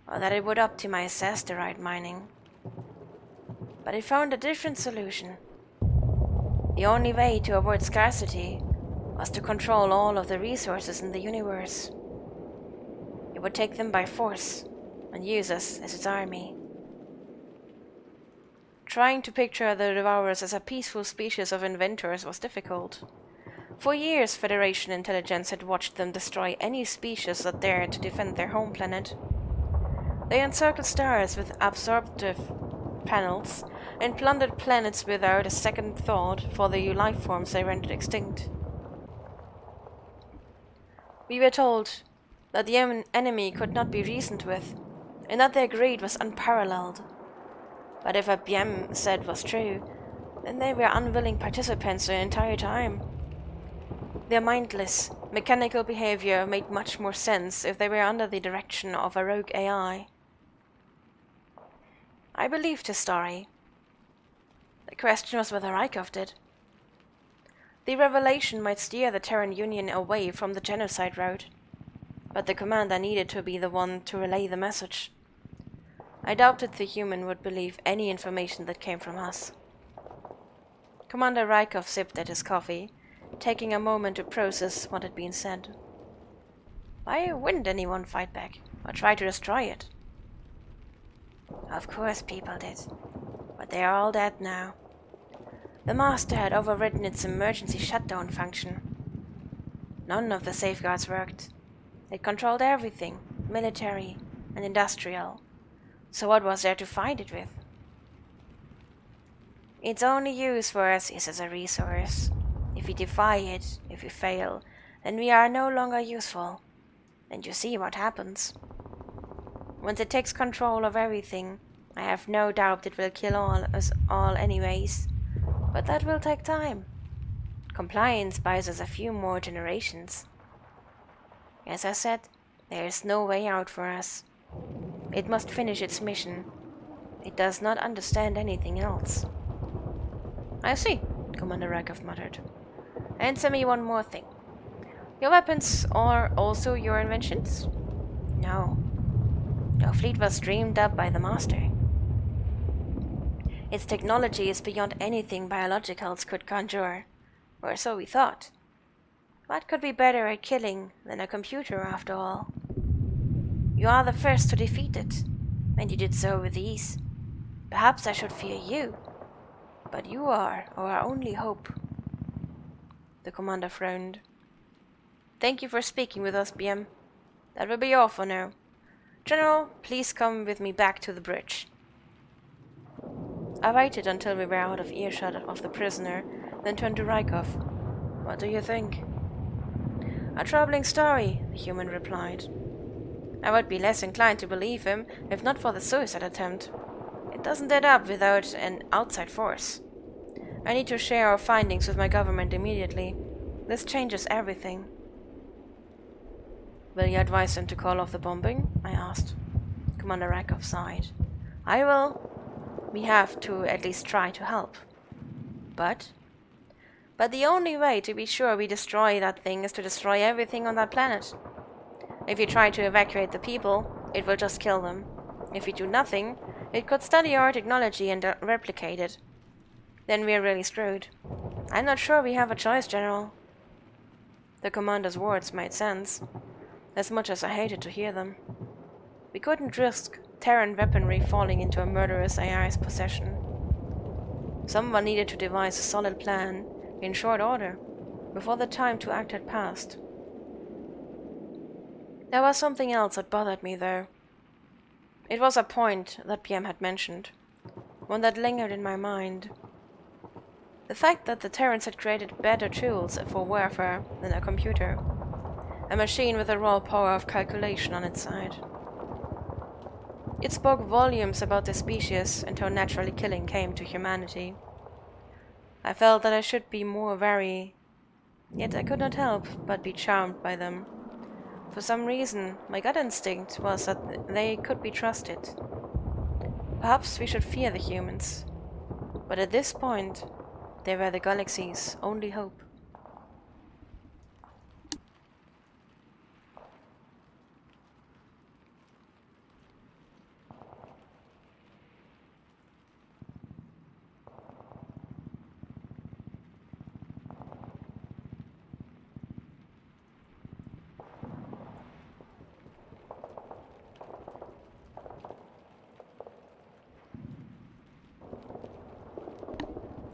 or that it would optimize asteroid mining. But it found a different solution. The only way to avoid scarcity was to control all of the resources in the universe. It would take them by force and use us as its army. Trying to picture the Devourers as a peaceful species of inventors was difficult. For years, Federation intelligence had watched them destroy any species that dared to defend their home planet. They encircled stars with absorptive panels and plundered planets without a second thought for the life forms they rendered extinct. We were told that the enemy could not be reasoned with, and that their greed was unparalleled. But if what Biem said was true, then they were unwilling participants the entire time. Their mindless, mechanical behavior made much more sense if they were under the direction of a rogue AI. I believed his story. The question was whether Rykov did. The revelation might steer the Terran Union away from the genocide route, but the commander needed to be the one to relay the message. I doubted the human would believe any information that came from us. Commander Rykov sipped at his coffee, taking a moment to process what had been said. Why wouldn't anyone fight back, or try to destroy it? Of course people did, but they are all dead now. The Master had overridden its emergency shutdown function. None of the safeguards worked. It controlled everything, military and industrial. So what was there to fight it with? Its only use for us is as a resource. If we defy it, if we fail, then we are no longer useful. And you see what happens. Once it takes control of everything, I have no doubt it will kill us all anyways. But that will take time. Compliance buys us a few more generations. As I said, there is no way out for us. It must finish its mission. It does not understand anything else. I see, Commander Rykov muttered. Answer me one more thing. Your weapons are also your inventions? No. Our fleet was dreamed up by the Master. Its technology is beyond anything biologicals could conjure, or so we thought. What could be better at killing than a computer, after all? You are the first to defeat it, and you did so with ease. Perhaps I should fear you, but you are our only hope. The commander frowned. Thank you for speaking with us, BM. That will be all for now. General, please come with me back to the bridge. I waited until we were out of earshot of the prisoner, then turned to Rykov. What do you think? A troubling story, the human replied. I would be less inclined to believe him if not for the suicide attempt. It doesn't add up without an outside force. I need to share our findings with my government immediately. This changes everything. Will you advise them to call off the bombing? I asked. Commander Rykov sighed. I will. We have to at least try to help. But the only way to be sure we destroy that thing is to destroy everything on that planet. If you try to evacuate the people, it will just kill them. If we do nothing, it could study our technology and replicate it. Then we're really screwed. I'm not sure we have a choice, General. The commander's words made sense, as much as I hated to hear them. We couldn't risk Terran weaponry falling into a murderous AI's possession. Someone needed to devise a solid plan in short order, before the time to act had passed. There was something else that bothered me, though. It was a point that PM had mentioned, one that lingered in my mind. The fact that the Terrans had created better tools for warfare than a computer, a machine with the raw power of calculation on its side. It spoke volumes about the species and how naturally killing came to humanity. I felt that I should be more wary, yet I could not help but be charmed by them. For some reason, my gut instinct was that they could be trusted. Perhaps we should fear the humans, but at this point, they were the galaxy's only hope.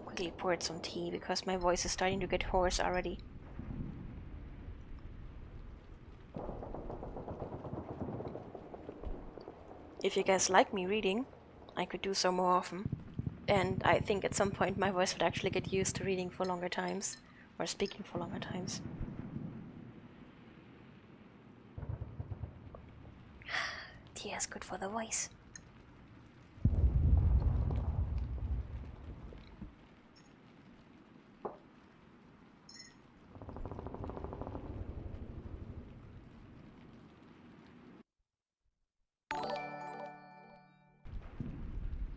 Quickly poured some tea because my voice is starting to get hoarse already. If you guys like me reading, I could do so more often. And I think at some point my voice would actually get used to reading for longer times, or speaking for longer times. Tea is good for the voice.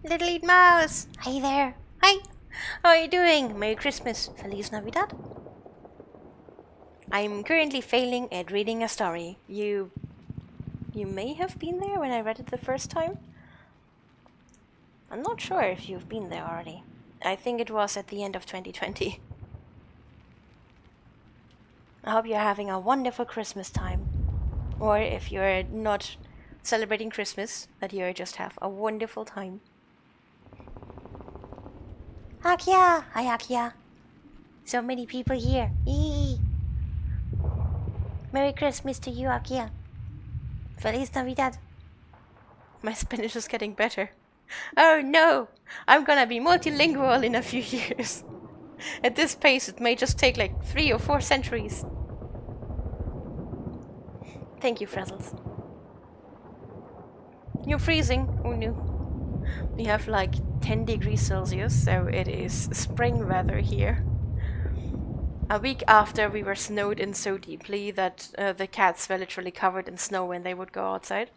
Little Eat Mouse! Hi there! Hi! How are you doing? Merry Christmas! Feliz Navidad! I'm currently failing at reading a story. You may have been there when I read it the first time? I'm not sure if you've been there already. I think it was at the end of 2020. I hope you're having a wonderful Christmas time. Or if you're not celebrating Christmas, that you just have a wonderful time. Akia! Hi, Akia. So many people here. Eee. Merry Christmas to you, Akia. Feliz Navidad. My Spanish is getting better. Oh no! I'm gonna be multilingual in a few years. At this pace, it may just take like 3 or 4 centuries. Thank you, Frazzles. You're freezing. Oh no. We have like 10 degrees Celsius, so it is spring weather here. A week after we were snowed in so deeply that the cats were literally covered in snow when they would go outside.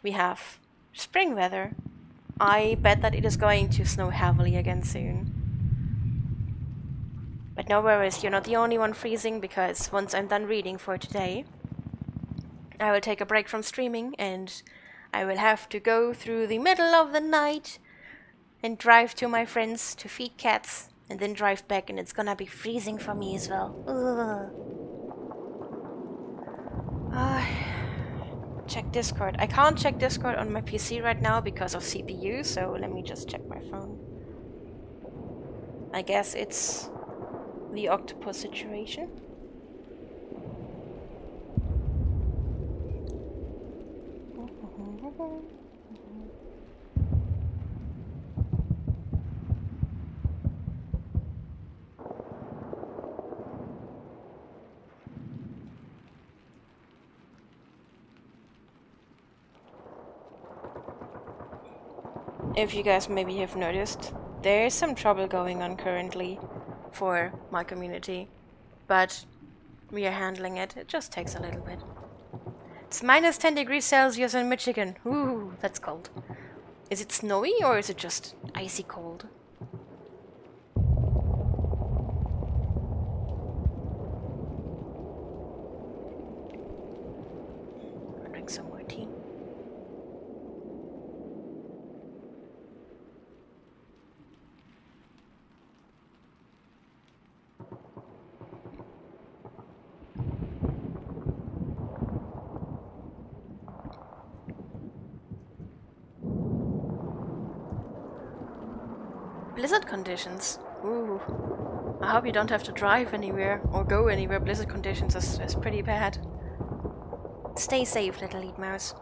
We have spring weather. I bet that it is going to snow heavily again soon. But no worries, you're not the only one freezing, because once I'm done reading for today, I will take a break from streaming and I will have to go through the middle of the night and drive to my friends to feed cats and then drive back, and it's gonna be freezing for me as well. Check Discord. I can't check Discord on my PC right now because of CPU, so let me just check my phone. I guess it's the octopus situation. If you guys maybe have noticed, there is some trouble going on currently for my community, but we are handling it. It just takes a little bit. It's minus 10 degrees Celsius in Michigan. Ooh, that's cold. Is it snowy or is it just icy cold? I'll drink some more tea. Blizzard conditions. Ooh. I hope you don't have to drive anywhere or go anywhere. Blizzard conditions is pretty bad. Stay safe, little lead mouse.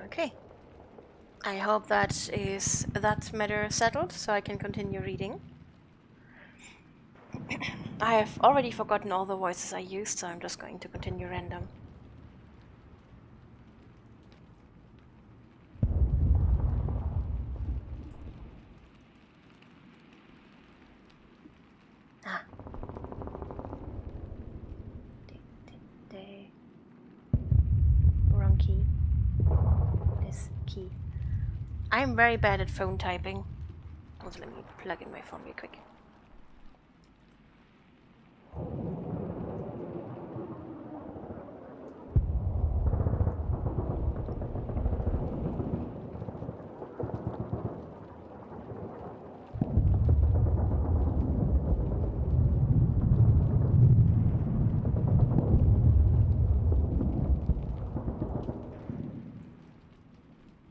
Okay. I hope that is that matter settled, so I can continue reading. I have already forgotten all the voices I used, so I'm just going to continue random. Wrong key. This key. I'm very bad at phone typing. Also, let me plug in my phone real quick.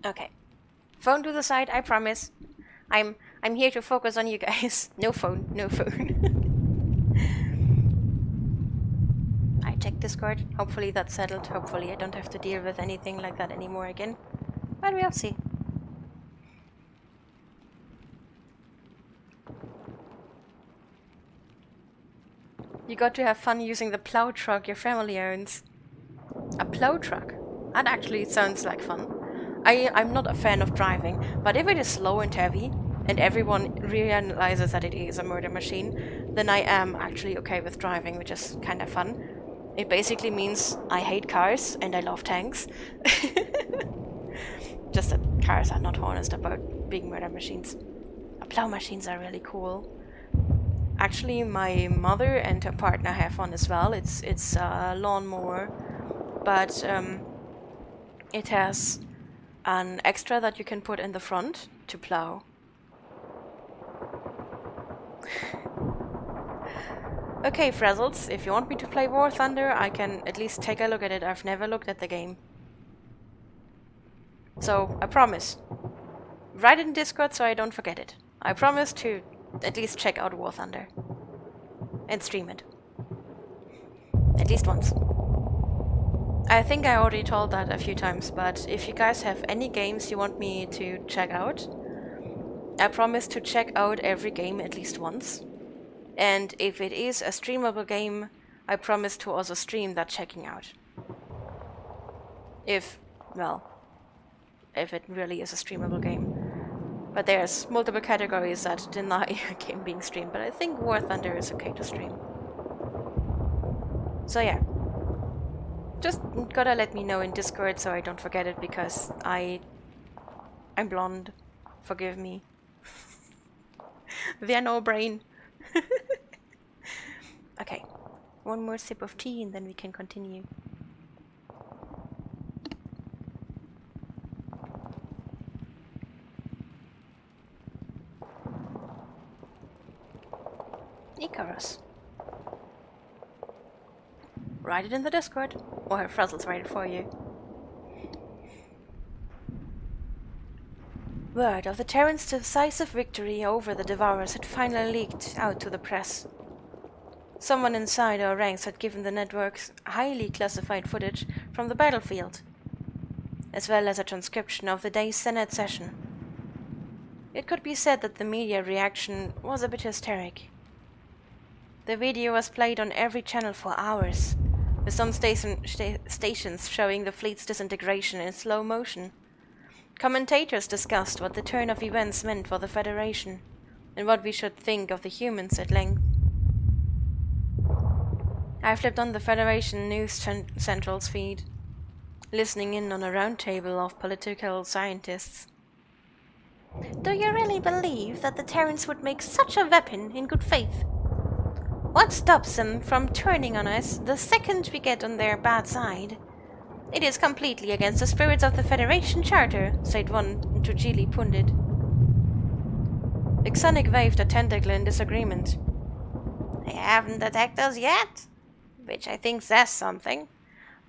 Okay. Phone to the side, I promise. I'm here to focus on you guys. No phone, no phone. I checked Discord. Hopefully that's settled. Hopefully I don't have to deal with anything like that anymore again. But we'll see. You got to have fun using the plow truck your family owns. A plow truck? That actually sounds like fun. I'm not a fan of driving, but if it is slow and heavy, and everyone realizes that it is a murder machine, then I am actually okay with driving, which is kind of fun. It basically means I hate cars and I love tanks. Just that cars are not honest about being murder machines. Plow machines are really cool. Actually, my mother and her partner have one as well. It's a lawnmower, but it has an extra that you can put in the front to plow. Okay, Frazzles, if you want me to play War Thunder, I can at least take a look at it. I've never looked at the game. So, I promise. Write it in Discord so I don't forget it. I promise to at least check out War Thunder. And stream it. At least once. I think I already told that a few times, but if you guys have any games you want me to check out, I promise to check out every game at least once. And if it is a streamable game, I promise to also stream that checking out. If it really is a streamable game. But there's multiple categories that deny a game being streamed, but I think War Thunder is okay to stream. So yeah. Just gotta let me know in Discord so I don't forget it, because I'm blonde. Forgive me. They're no brain. Okay. One more sip of tea and then we can continue. Icarus. Write it in the Discord, or have Frazzles write it for you. Word of the Terrans' decisive victory over the Devourers had finally leaked out to the press. Someone inside our ranks had given the networks highly classified footage from the battlefield, as well as a transcription of the day's Senate session. It could be said that the media reaction was a bit hysteric. The video was played on every channel for hours, with some stations showing the fleet's disintegration in slow motion. Commentators discussed what the turn of events meant for the Federation, and what we should think of the humans at length. I flipped on the Federation News Central's feed, listening in on a roundtable of political scientists. Do you really believe that the Terrans would make such a weapon in good faith? What stops them from turning on us the second we get on their bad side? It is completely against the spirits of the Federation Charter, said one Tujili pundit. Ixonic waved a tentacle in disagreement. They haven't attacked us yet, which I think says something.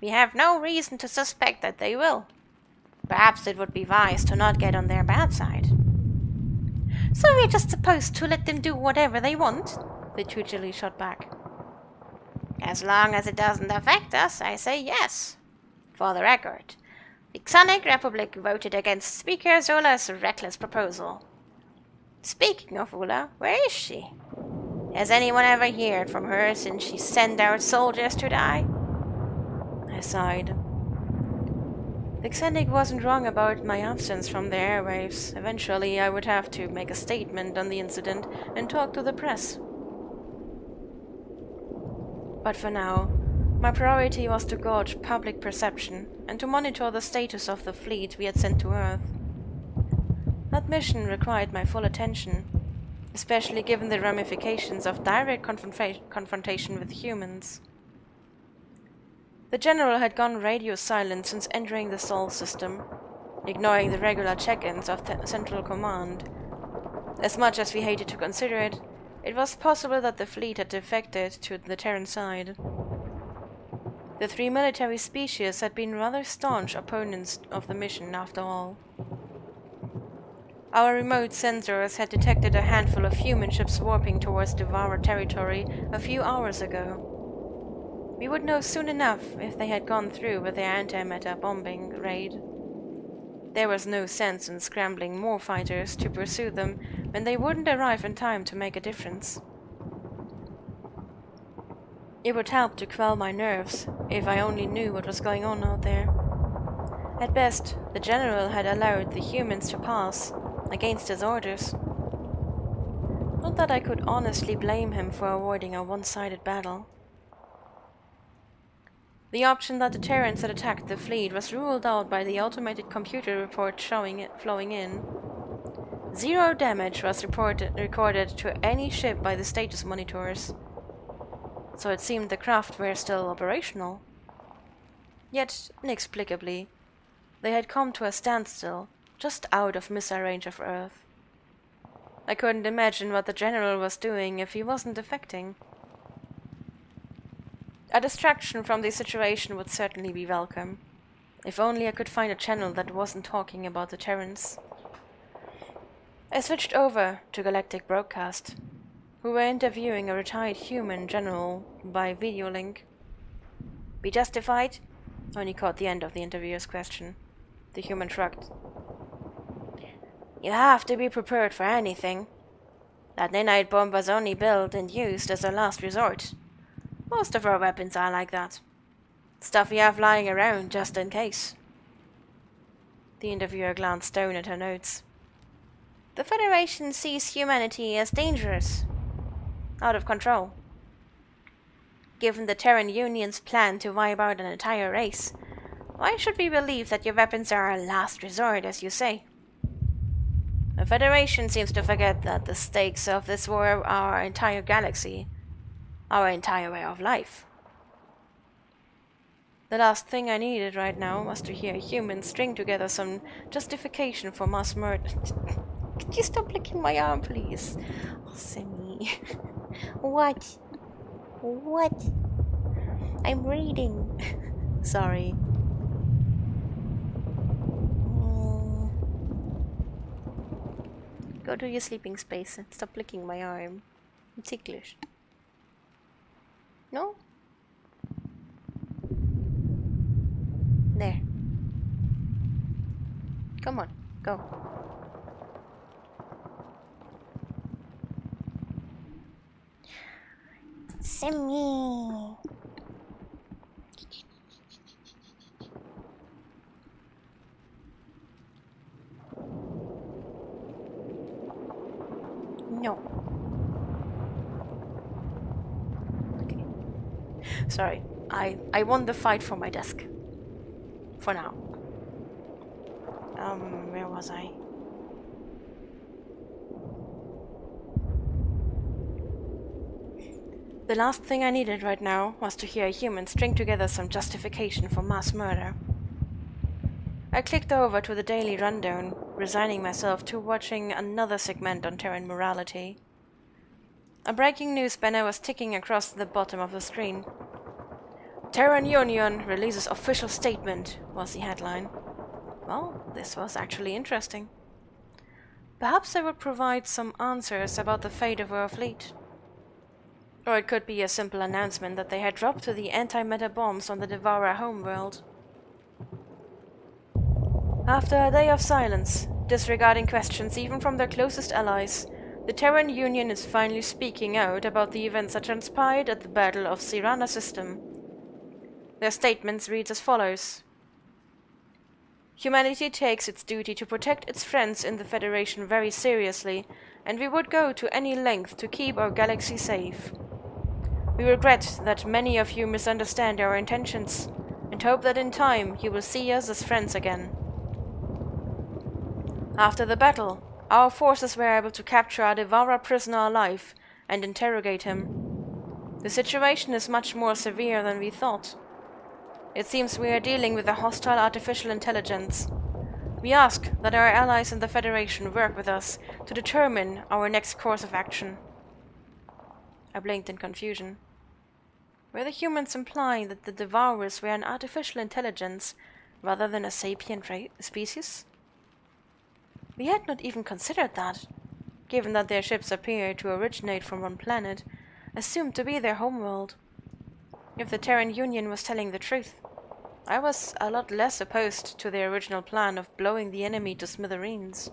We have no reason to suspect that they will. Perhaps it would be wise to not get on their bad side. So we're just supposed to let them do whatever they want? The Tujili shot back. As long as it doesn't affect us, I say yes. For the record, the Ixonic Republic voted against Speaker Zula's reckless proposal. Speaking of Ula, where is she? Has anyone ever heard from her since she sent out soldiers to die? I sighed. The Xenic wasn't wrong about my absence from the airwaves. Eventually, I would have to make a statement on the incident and talk to the press. But for now, my priority was to gauge public perception and to monitor the status of the fleet we had sent to Earth. That mission required my full attention, especially given the ramifications of direct confrontation with humans. The General had gone radio silent since entering the Sol system, ignoring the regular check-ins of the Central Command. As much as we hated to consider it, it was possible that the fleet had defected to the Terran side. The three military species had been rather staunch opponents of the mission, after all. Our remote sensors had detected a handful of human ships warping towards Devourer territory a few hours ago. We would know soon enough if they had gone through with their anti-meta bombing raid. There was no sense in scrambling more fighters to pursue them when they wouldn't arrive in time to make a difference. It would help to quell my nerves if I only knew what was going on out there. At best, the General had allowed the humans to pass, against his orders. Not that I could honestly blame him for avoiding a one-sided battle. The option that the Terrans had attacked the fleet was ruled out by the automated computer report flowing in. 0 damage was recorded to any ship by the status monitors, so it seemed the craft were still operational. Yet, inexplicably, they had come to a standstill, just out of missile range of Earth. I couldn't imagine what the General was doing if he wasn't defecting. A distraction from the situation would certainly be welcome, if only I could find a channel that wasn't talking about the Terrans. I switched over to Galactic Broadcast, who were interviewing a retired human general by video link. Be justified? Only caught the end of the interviewer's question. The human shrugged. You have to be prepared for anything. That nanite bomb was only built and used as a last resort. Most of our weapons are like that. Stuff we have lying around just in case. The interviewer glanced down at her notes. The Federation sees humanity as dangerous, out of control. Given the Terran Union's plan to wipe out an entire race, why should we believe that your weapons are a last resort, as you say? The Federation seems to forget that the stakes of this war are our entire galaxy, our entire way of life. The last thing I needed right now was to hear humans string together some justification for mass murder. Could you stop licking my arm, please? Oh, Semi. What? What? I'm reading. Sorry. Go to your sleeping space and stop licking my arm. I'm ticklish. No? There. Come on, go. Semi. No. Okay. Sorry. I won the fight for my desk. For now. Where was I? The last thing I needed right now was to hear a human string together some justification for mass murder. I clicked over to the daily rundown, resigning myself to watching another segment on Terran morality. A breaking news banner was ticking across the bottom of the screen. Terran Union releases official statement, was the headline. Well, this was actually interesting. Perhaps they would provide some answers about the fate of our fleet. Or it could be a simple announcement that they had dropped the anti-meta bombs on the Devourer homeworld. After a day of silence, disregarding questions even from their closest allies, the Terran Union is finally speaking out about the events that transpired at the Battle of Sirana System. Their statements reads as follows. Humanity takes its duty to protect its friends in the Federation very seriously, and we would go to any length to keep our galaxy safe. We regret that many of you misunderstand our intentions, and hope that in time you will see us as friends again. After the battle, our forces were able to capture our Devourer prisoner alive and interrogate him. The situation is much more severe than we thought. It seems we are dealing with a hostile artificial intelligence. We ask that our allies in the Federation work with us to determine our next course of action. I blinked in confusion. Were the humans implying that the Devourers were an artificial intelligence rather than a sapient species? We had not even considered that, given that their ships appear to originate from one planet, assumed to be their homeworld. If the Terran Union was telling the truth, I was a lot less opposed to their original plan of blowing the enemy to smithereens.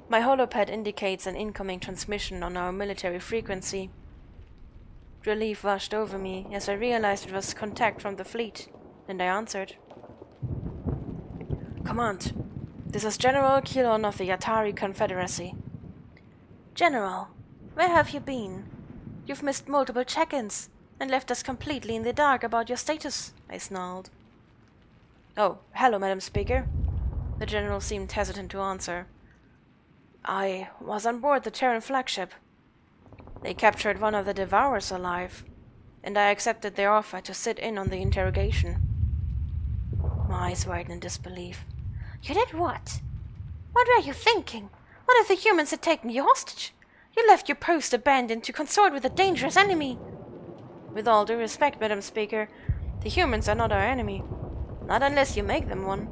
My holopad indicates an incoming transmission on our military frequency. Relief washed over me as I realized it was contact from the fleet, and I answered. Command, this is General Kilon of the Atari Confederacy. General, where have you been? You've missed multiple check-ins and left us completely in the dark about your status, I snarled. Oh, hello, Madam Speaker. The General seemed hesitant to answer. I was on board the Terran flagship. They captured one of the Devourers alive, and I accepted their offer to sit in on the interrogation. My eyes widened in disbelief. You did what? What were you thinking? What if the humans had taken you hostage? You left your post abandoned to consort with a dangerous enemy. With all due respect, Madam Speaker, the humans are not our enemy. Not unless you make them one,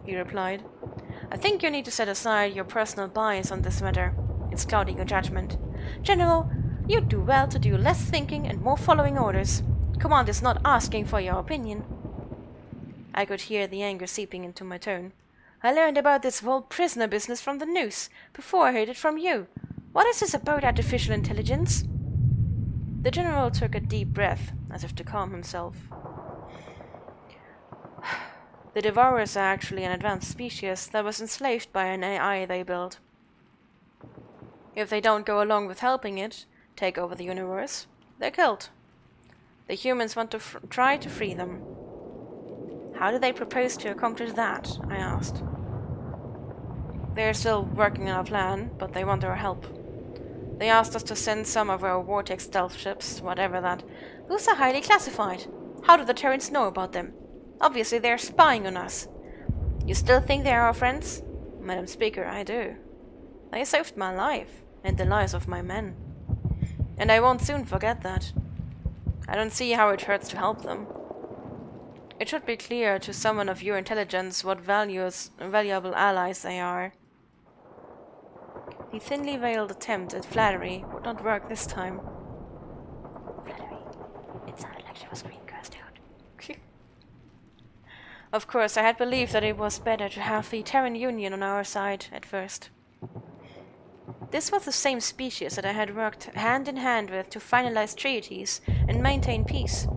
he replied. I think you need to set aside your personal bias on this matter. It's clouding your judgment. General, you'd do well to do less thinking and more following orders. Command is not asking for your opinion. I could hear the anger seeping into my tone. I learned about this whole prisoner business from the news, before I heard it from you. What is this about artificial intelligence? The general took a deep breath, as if to calm himself. The Devourers are actually an advanced species that was enslaved by an AI they built. If they don't go along with helping it take over the universe, they're killed. The humans want to try to free them. How do they propose to accomplish that? I asked. They're still working on a plan, but they want our help. They asked us to send some of our vortex stealth ships, whatever that. Those are highly classified. How do the Terrans know about them? Obviously they're spying on us. You still think they're our friends? Madam Speaker, I do. They saved my life, and the lives of my men. And I won't soon forget that. I don't see how it hurts to help them. It should be clear to someone of your intelligence what valuable allies they are. The thinly veiled attempt at flattery would not work this time. Flattery? It sounded like she was being cursed out. Of course, I had believed that it was better to have the Terran Union on our side at first. This was the same species that I had worked hand in hand with to finalize treaties and maintain peace.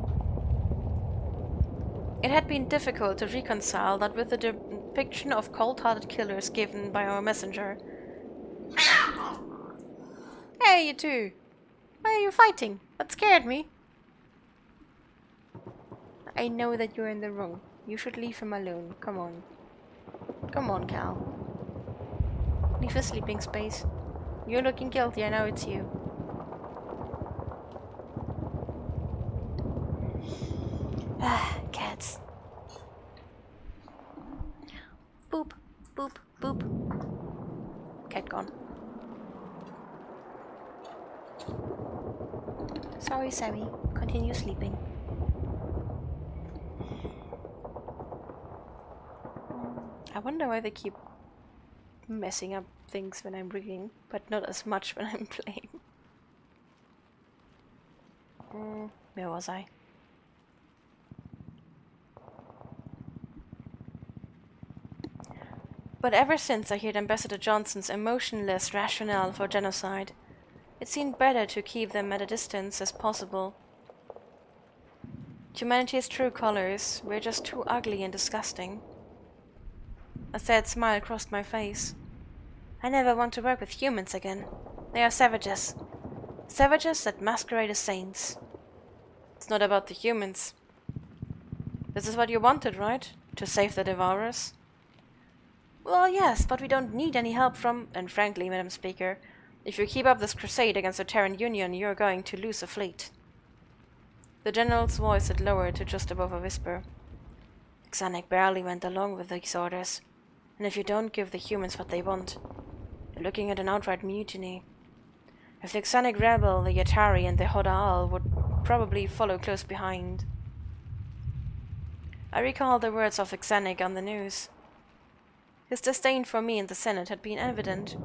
It had been difficult to reconcile that with the depiction of cold-hearted killers given by our messenger. Hey, you two! Why are you fighting? That scared me. I know that you're in the wrong. You should leave him alone. Come on. Come on, Cal. Leave the sleeping space. You're looking guilty, I know it's you. Ah, cats. Boop, boop, boop. Cat gone. Sorry, Sammy. Continue sleeping. I wonder why they keep messing up things when I'm reading, but not as much when I'm playing. Where was I? But ever since I heard Ambassador Johnson's emotionless rationale for genocide, it seemed better to keep them at a distance as possible. Humanity's true colors were just too ugly and disgusting. A sad smile crossed my face. I never want to work with humans again. They are savages. Savages that masquerade as saints. It's not about the humans. This is what you wanted, right? To save the Devourers? Well, yes, but we don't need any help from... And frankly, Madam Speaker, if you keep up this crusade against the Terran Union, you're going to lose a fleet. The General's voice had lowered to just above a whisper. Xanac barely went along with these orders. And if you don't give the humans what they want, you're looking at an outright mutiny. If the Xanac rebel, the Yatari, and the Hoda'al would probably follow close behind. I recalled the words of Xanac on the news. His disdain for me in the Senate had been evident,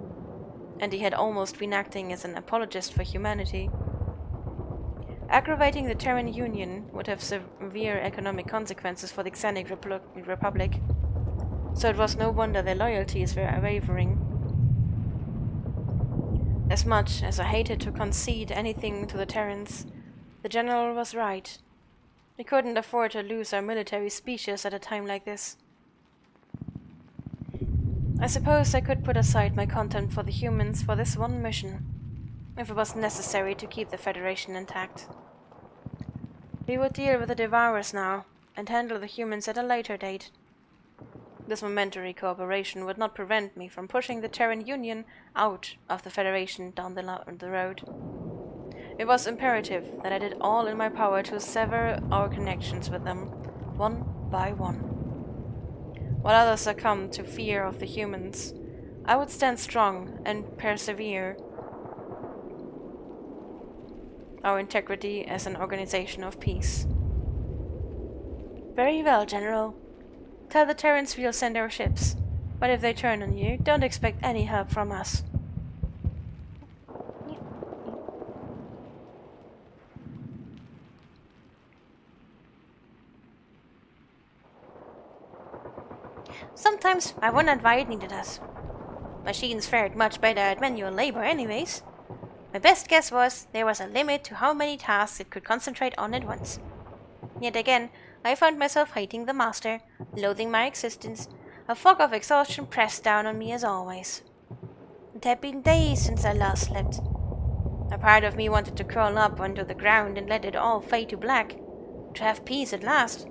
and he had almost been acting as an apologist for humanity. Aggravating the Terran Union would have severe economic consequences for the Xanac Republic, so it was no wonder their loyalties were wavering. As much as I hated to concede anything to the Terrans, the General was right. We couldn't afford to lose our military species at a time like this. I suppose I could put aside my contempt for the humans for this one mission, if it was necessary to keep the Federation intact. We would deal with the Devourers now, and handle the humans at a later date. This momentary cooperation would not prevent me from pushing the Terran Union out of the Federation down the road. It was imperative that I did all in my power to sever our connections with them, one by one. While others succumbed to fear of the humans, I would stand strong and persevere our integrity as an organization of peace. Very well, General. Tell the Terrans we'll send our ships, but if they turn on you, don't expect any help from us. Sometimes I wondered why it needed us. Machines fared much better at manual labor anyways. My best guess was there was a limit to how many tasks it could concentrate on at once. Yet again, I found myself hating the master, loathing my existence. A fog of exhaustion pressed down on me as always. It had been days since I last slept. A part of me wanted to crawl up onto the ground and let it all fade to black, to have peace at last.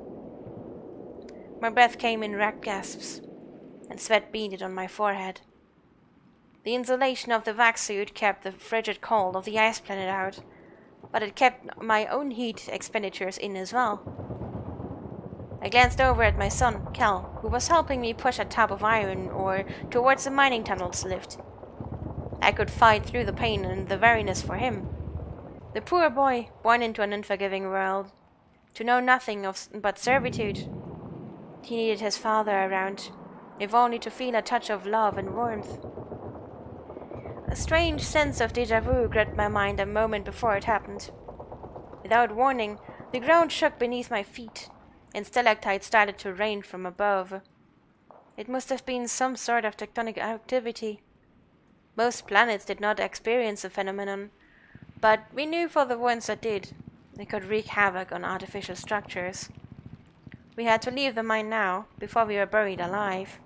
My breath came in ragged gasps, and sweat beaded on my forehead. The insulation of the vac suit kept the frigid cold of the ice planet out, but it kept my own heat expenditures in as well. I glanced over at my son, Cal, who was helping me push a tub of iron ore towards the mining tunnel's lift. I could fight through the pain and the weariness for him. The poor boy, born into an unforgiving world, to know nothing but servitude. He needed his father around, if only to feel a touch of love and warmth. A strange sense of déjà vu gripped my mind a moment before it happened. Without warning, the ground shook beneath my feet, and stalactites started to rain from above. It must have been some sort of tectonic activity. Most planets did not experience the phenomenon, but we knew for the ones that did, they could wreak havoc on artificial structures. We had to leave the mine now, before we were buried alive.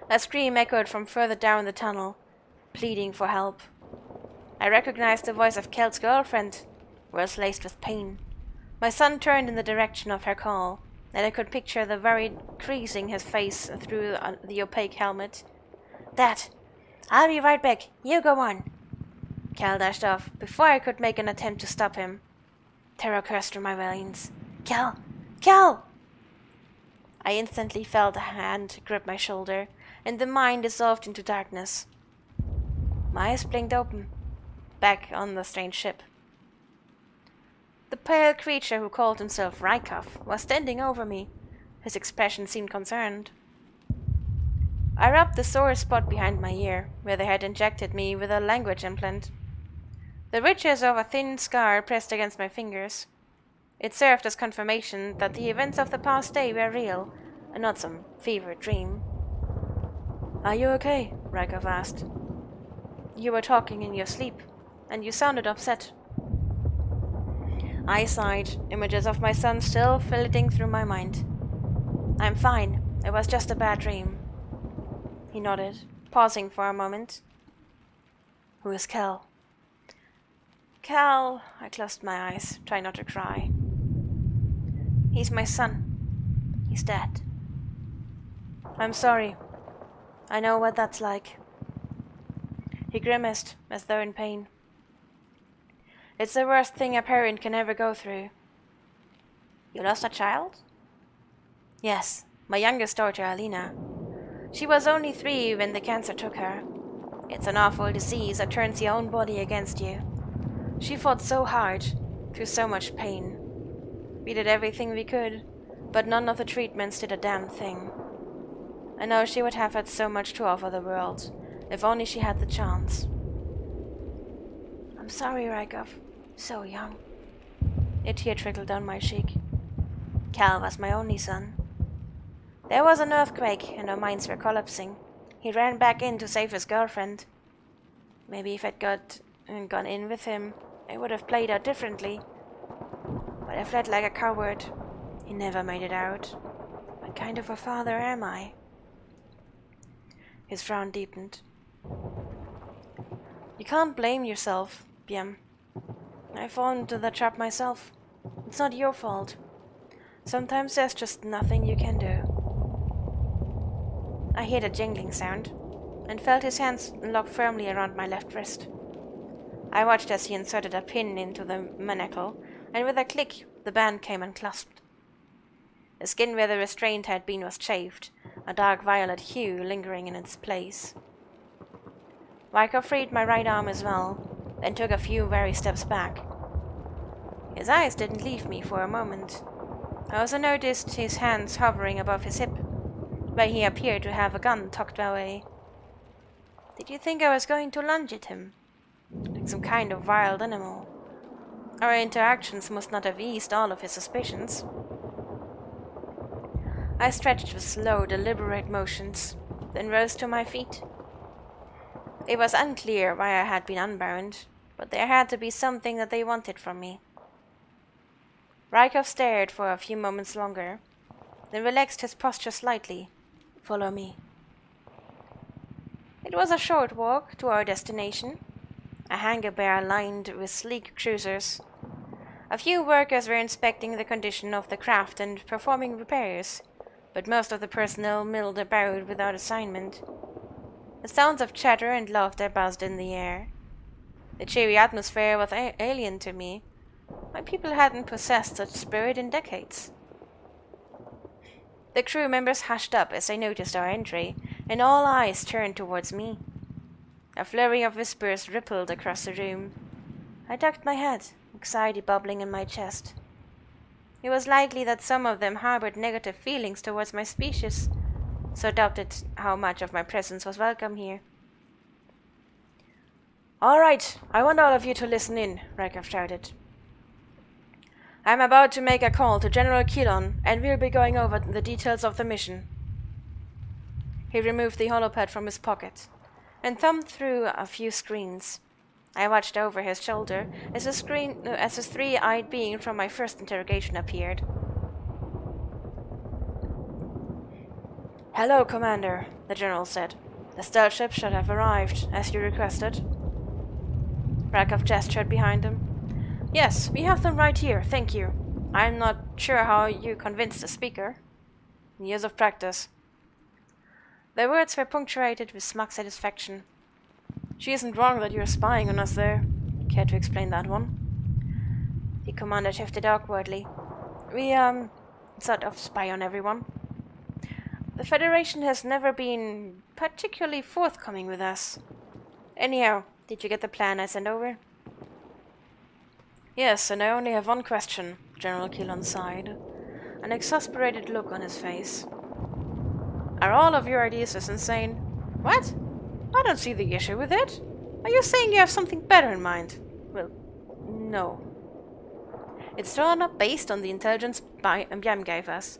A scream echoed from further down the tunnel, pleading for help. I recognized the voice of Kel's girlfriend, words laced with pain. My son turned in the direction of her call, and I could picture the worried creasing his face through the opaque helmet. "Dad, I'll be right back. You go on." Cal dashed off, before I could make an attempt to stop him. Terror coursed through my veins. "Cal! Cal!" I instantly felt a hand grip my shoulder, and the mine dissolved into darkness. My eyes blinked open, back on the strange ship. The pale creature who called himself Rykov was standing over me. His expression seemed concerned. I rubbed the sore spot behind my ear, where they had injected me with a language implant. The ridges of a thin scar pressed against my fingers. It served as confirmation that the events of the past day were real, and not some fevered dream. "Are you okay?" Rykov asked. "You were talking in your sleep, and you sounded upset." I sighed, images of my son still flitting through my mind. "I'm fine. It was just a bad dream." He nodded, pausing for a moment. "Who is Cal?" "Cal," I closed my eyes, trying not to cry. "He's my son. He's dead." "I'm sorry. I know what that's like." He grimaced, as though in pain. "It's the worst thing a parent can ever go through." "You lost a child?" "Yes, my youngest daughter, Alina. She was only 3 when the cancer took her. It's an awful disease that turns your own body against you. She fought so hard, through so much pain. We did everything we could, but none of the treatments did a damn thing. I know she would have had so much to offer the world, if only she had the chance." "I'm sorry, Rykov. So young." A tear trickled down my cheek. Cal was my only son. There was an earthquake, and our minds were collapsing. He ran back in to save his girlfriend. Maybe if I'd gone in with him, it would have played out differently. But I fled like a coward. He never made it out. What kind of a father am I? His frown deepened. "You can't blame yourself, Biem. I fall into the trap myself. It's not your fault. Sometimes there's just nothing you can do." I heard a jingling sound, and felt his hands lock firmly around my left wrist. I watched as he inserted a pin into the manacle, and with a click, the band came unclasped. The skin where the restraint had been was chafed, a dark violet hue lingering in its place. Rykov freed my right arm as well, then took a few wary steps back. His eyes didn't leave me for a moment. I also noticed his hands hovering above his hip, where he appeared to have a gun tucked away. Did you think I was going to lunge at him? Like some kind of wild animal? Our interactions must not have eased all of his suspicions. I stretched with slow, deliberate motions, then rose to my feet. It was unclear why I had been unbound, but there had to be something that they wanted from me. Rykov stared for a few moments longer, then relaxed his posture slightly. "Follow me." It was a short walk to our destination, a hangar bar lined with sleek cruisers. A few workers were inspecting the condition of the craft and performing repairs, but most of the personnel milled about without assignment. The sounds of chatter and laughter buzzed in the air. The cheery atmosphere was alien to me. My people hadn't possessed such spirit in decades. The crew members hushed up as they noticed our entry, and all eyes turned towards me. A flurry of whispers rippled across the room. I ducked my head, anxiety bubbling in my chest. It was likely that some of them harbored negative feelings towards my species, so doubted how much of my presence was welcome here. "All right, I want all of you to listen in," Rykov shouted. "I'm about to make a call to General Kilon, and we'll be going over the details of the mission." He removed the holopad from his pocket and thumbed through a few screens. I watched over his shoulder as his three-eyed being from my first interrogation appeared. "Hello, Commander," the general said. "The stealth ship should have arrived, as you requested." Rykov gestured behind him. "Yes, we have them right here, thank you. I'm not sure how you convinced the speaker." "Years of practice." The words were punctuated with smug satisfaction. "She isn't wrong that you're spying on us, though. Care to explain that one?" The commander shifted awkwardly. "We, sort of spy on everyone. The Federation has never been particularly forthcoming with us. Anyhow, did you get the plan I sent over?" "Yes, and I only have one question," General Kilon sighed, an exasperated look on his face. "Are all of your ideas as insane?" "What? I don't see the issue with it. Are you saying you have something better in mind?" "Well, no. It's drawn up based on the intelligence Biam gave us.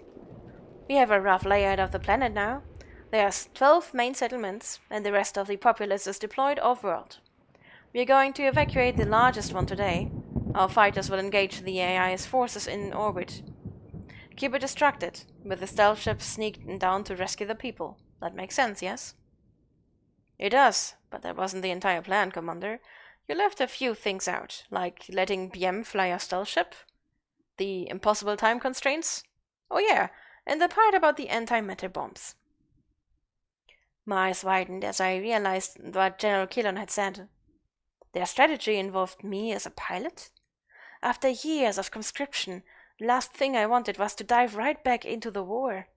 We have a rough layout of the planet now. There's 12 main settlements, and the rest of the populace is deployed off-world. We are going to evacuate the largest one today. Our fighters will engage the AI's forces in orbit. Keep it distracted, with the stealth ship sneaked down to rescue the people. That makes sense, yes?" "It does, but that wasn't the entire plan, Commander. You left a few things out, like letting BM fly a stealth ship, the impossible time constraints. Oh yeah, and the part about the antimatter bombs." My eyes widened as I realized what General Kilon had said. Their strategy involved me as a pilot? After years of conscription, the last thing I wanted was to dive right back into the war.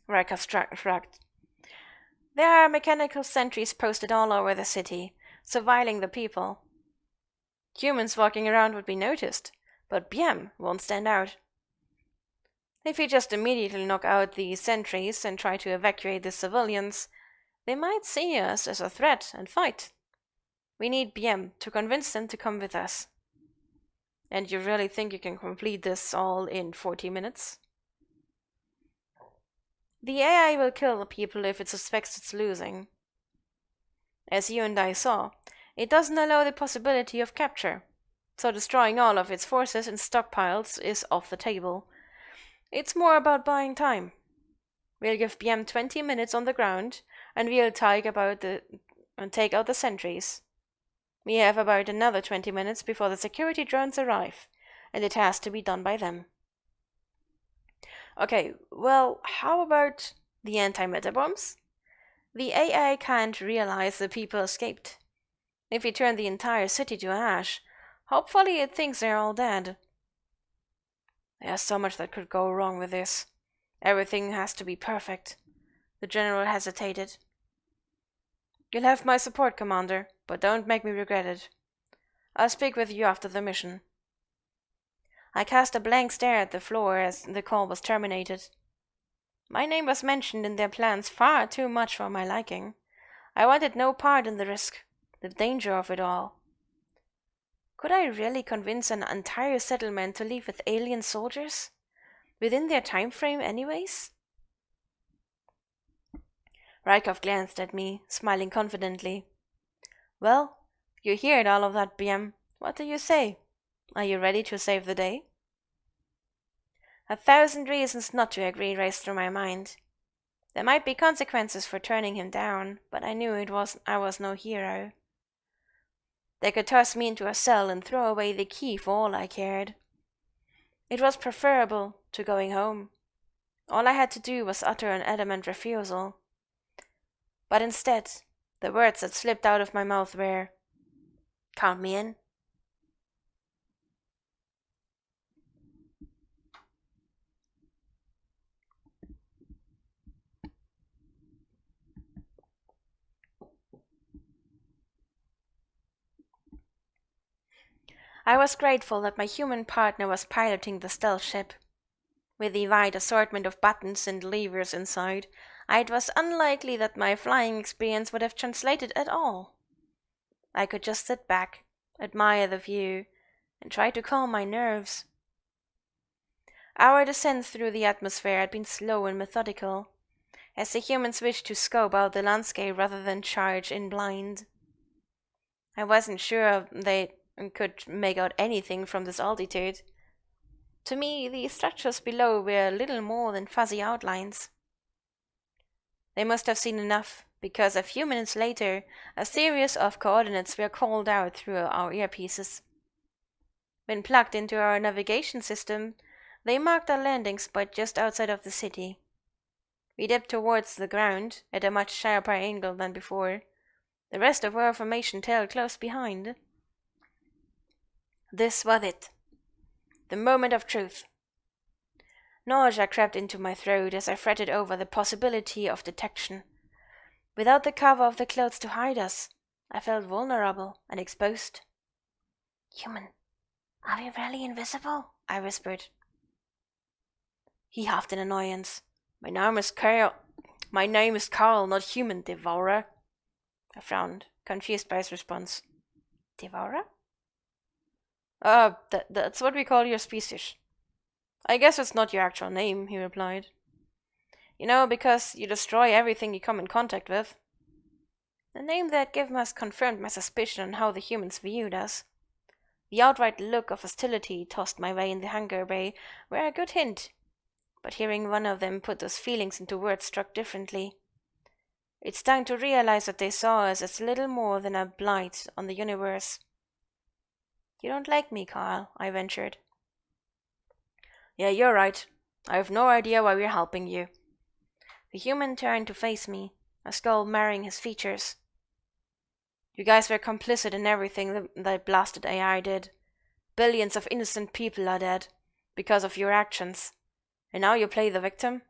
Rykov shrugged. "There are mechanical sentries posted all over the city, surveilling the people. Humans walking around would be noticed, but BM won't stand out. If we just immediately knock out the sentries and try to evacuate the civilians, they might see us as a threat and fight. We need BM to convince them to come with us." "And you really think you can complete this all in 40 minutes? "The AI will kill the people if it suspects it's losing. As you and I saw, it doesn't allow the possibility of capture, so destroying all of its forces and stockpiles is off the table. It's more about buying time. We'll give BM 20 minutes on the ground, and we'll take out the sentries. We have about another 20 minutes before the security drones arrive, and it has to be done by them." "Okay, well, how about the antimatter bombs? The AI can't realize the people escaped. If we turn the entire city to ash, hopefully it thinks they're all dead." "There's so much that could go wrong with this. Everything has to be perfect." The general hesitated. "You'll have my support, Commander, but don't make me regret it. I'll speak with you after the mission." I cast a blank stare at the floor as the call was terminated. My name was mentioned in their plans far too much for my liking. I wanted no part in the risk, the danger of it all. Could I really convince an entire settlement to leave with alien soldiers? Within their time frame anyways? Rykov glanced at me, smiling confidently. Well, you heard all of that, BM. What do you say? Are you ready to save the day? 1,000 reasons not to agree raced through my mind. There might be consequences for turning him down, but I knew I was no hero. They could toss me into a cell and throw away the key for all I cared. It was preferable to going home. All I had to do was utter an adamant refusal. But instead, the words that slipped out of my mouth were, "Count me in." I was grateful that my human partner was piloting the stealth ship. With the wide assortment of buttons and levers inside, it was unlikely that my flying experience would have translated at all. I could just sit back, admire the view, and try to calm my nerves. Our descent through the atmosphere had been slow and methodical, as the humans wished to scope out the landscape rather than charge in blind. I wasn't sure they could make out anything from this altitude. To me, the structures below were little more than fuzzy outlines. They must have seen enough, because a few minutes later, a series of coordinates were called out through our earpieces. When plugged into our navigation system, they marked our landing spot just outside of the city. We dipped towards the ground at a much sharper angle than before. The rest of our formation tailed close behind. This was it. The moment of truth. Nausea crept into my throat as I fretted over the possibility of detection. Without the cover of the clothes to hide us, I felt vulnerable and exposed. "Human, are we really invisible?" I whispered. He huffed in annoyance. My name is Carl, not Human Devourer." I frowned, confused by his response. "Devourer?" That's what we call your species." "I guess it's not your actual name," he replied. "You know, because you destroy everything you come in contact with." The name they had given us confirmed my suspicion on how the humans viewed us. The outright look of hostility tossed my way in the hangar bay were a good hint, but hearing one of them put those feelings into words struck differently. It stung to realize that they saw us as little more than a blight on the universe. "You don't like me, Carl," I ventured. "Yeah, you're right. I have no idea why we're helping you." The human turned to face me, a skull marring his features. "You guys were complicit in everything that blasted AI did. Billions of innocent people are dead because of your actions. And now you play the victim?"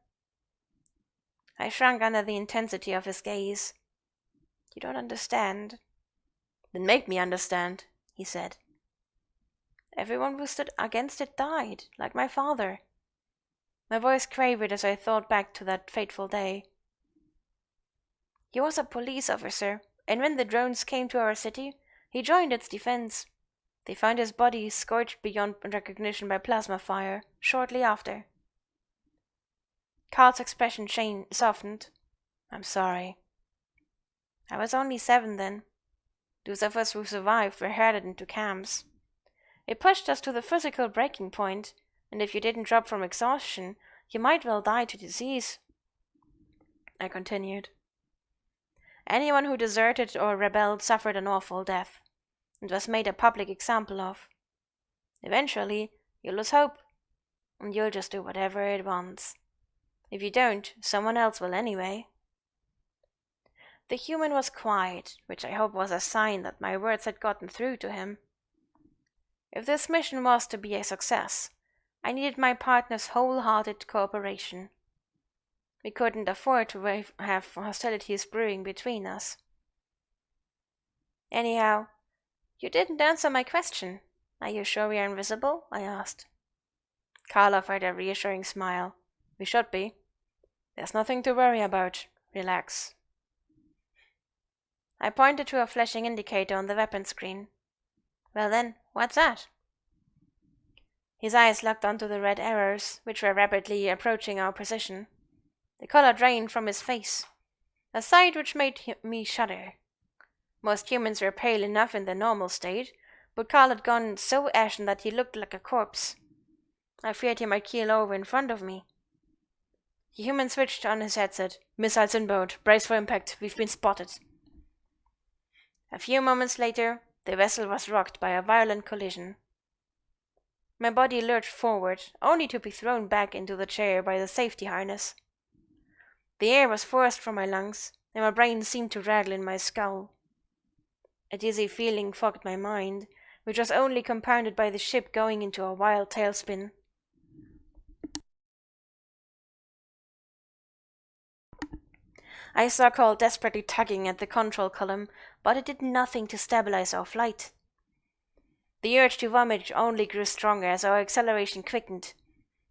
I shrunk under the intensity of his gaze. "You don't understand." "Then make me understand," he said. "Everyone who stood against it died, like my father." My voice quavered as I thought back to that fateful day. "He was a police officer, and when the drones came to our city, he joined its defense. They found his body scorched beyond recognition by plasma fire shortly after." Carl's expression softened. "I'm sorry." "I was only 7 then. Those of us who survived were herded into camps. It pushed us to the physical breaking point, and if you didn't drop from exhaustion, you might well die to disease." I continued. "Anyone who deserted or rebelled suffered an awful death, and was made a public example of. Eventually, you'll lose hope, and you'll just do whatever it wants. If you don't, someone else will anyway." The human was quiet, which I hope was a sign that my words had gotten through to him. If this mission was to be a success, I needed my partner's wholehearted cooperation. We couldn't afford to have hostilities brewing between us. "Anyhow, you didn't answer my question. Are you sure we are invisible?" I asked. Carl offered a reassuring smile. "We should be. There's nothing to worry about. Relax." I pointed to a flashing indicator on the weapon screen. "Well then, what's that?" His eyes locked onto the red arrows, which were rapidly approaching our position. The color drained from his face, a sight which made me shudder. Most humans were pale enough in their normal state, but Carl had gone so ashen that he looked like a corpse. I feared he might keel over in front of me. The human switched on his headset. "Missiles inbound. Brace for impact. We've been spotted." A few moments later, the vessel was rocked by a violent collision. My body lurched forward, only to be thrown back into the chair by the safety harness. The air was forced from my lungs, and my brain seemed to rattle in my skull. A dizzy feeling fogged my mind, which was only compounded by the ship going into a wild tailspin. I saw Cole desperately tugging at the control column, but it did nothing to stabilize our flight. The urge to vomit only grew stronger as our acceleration quickened.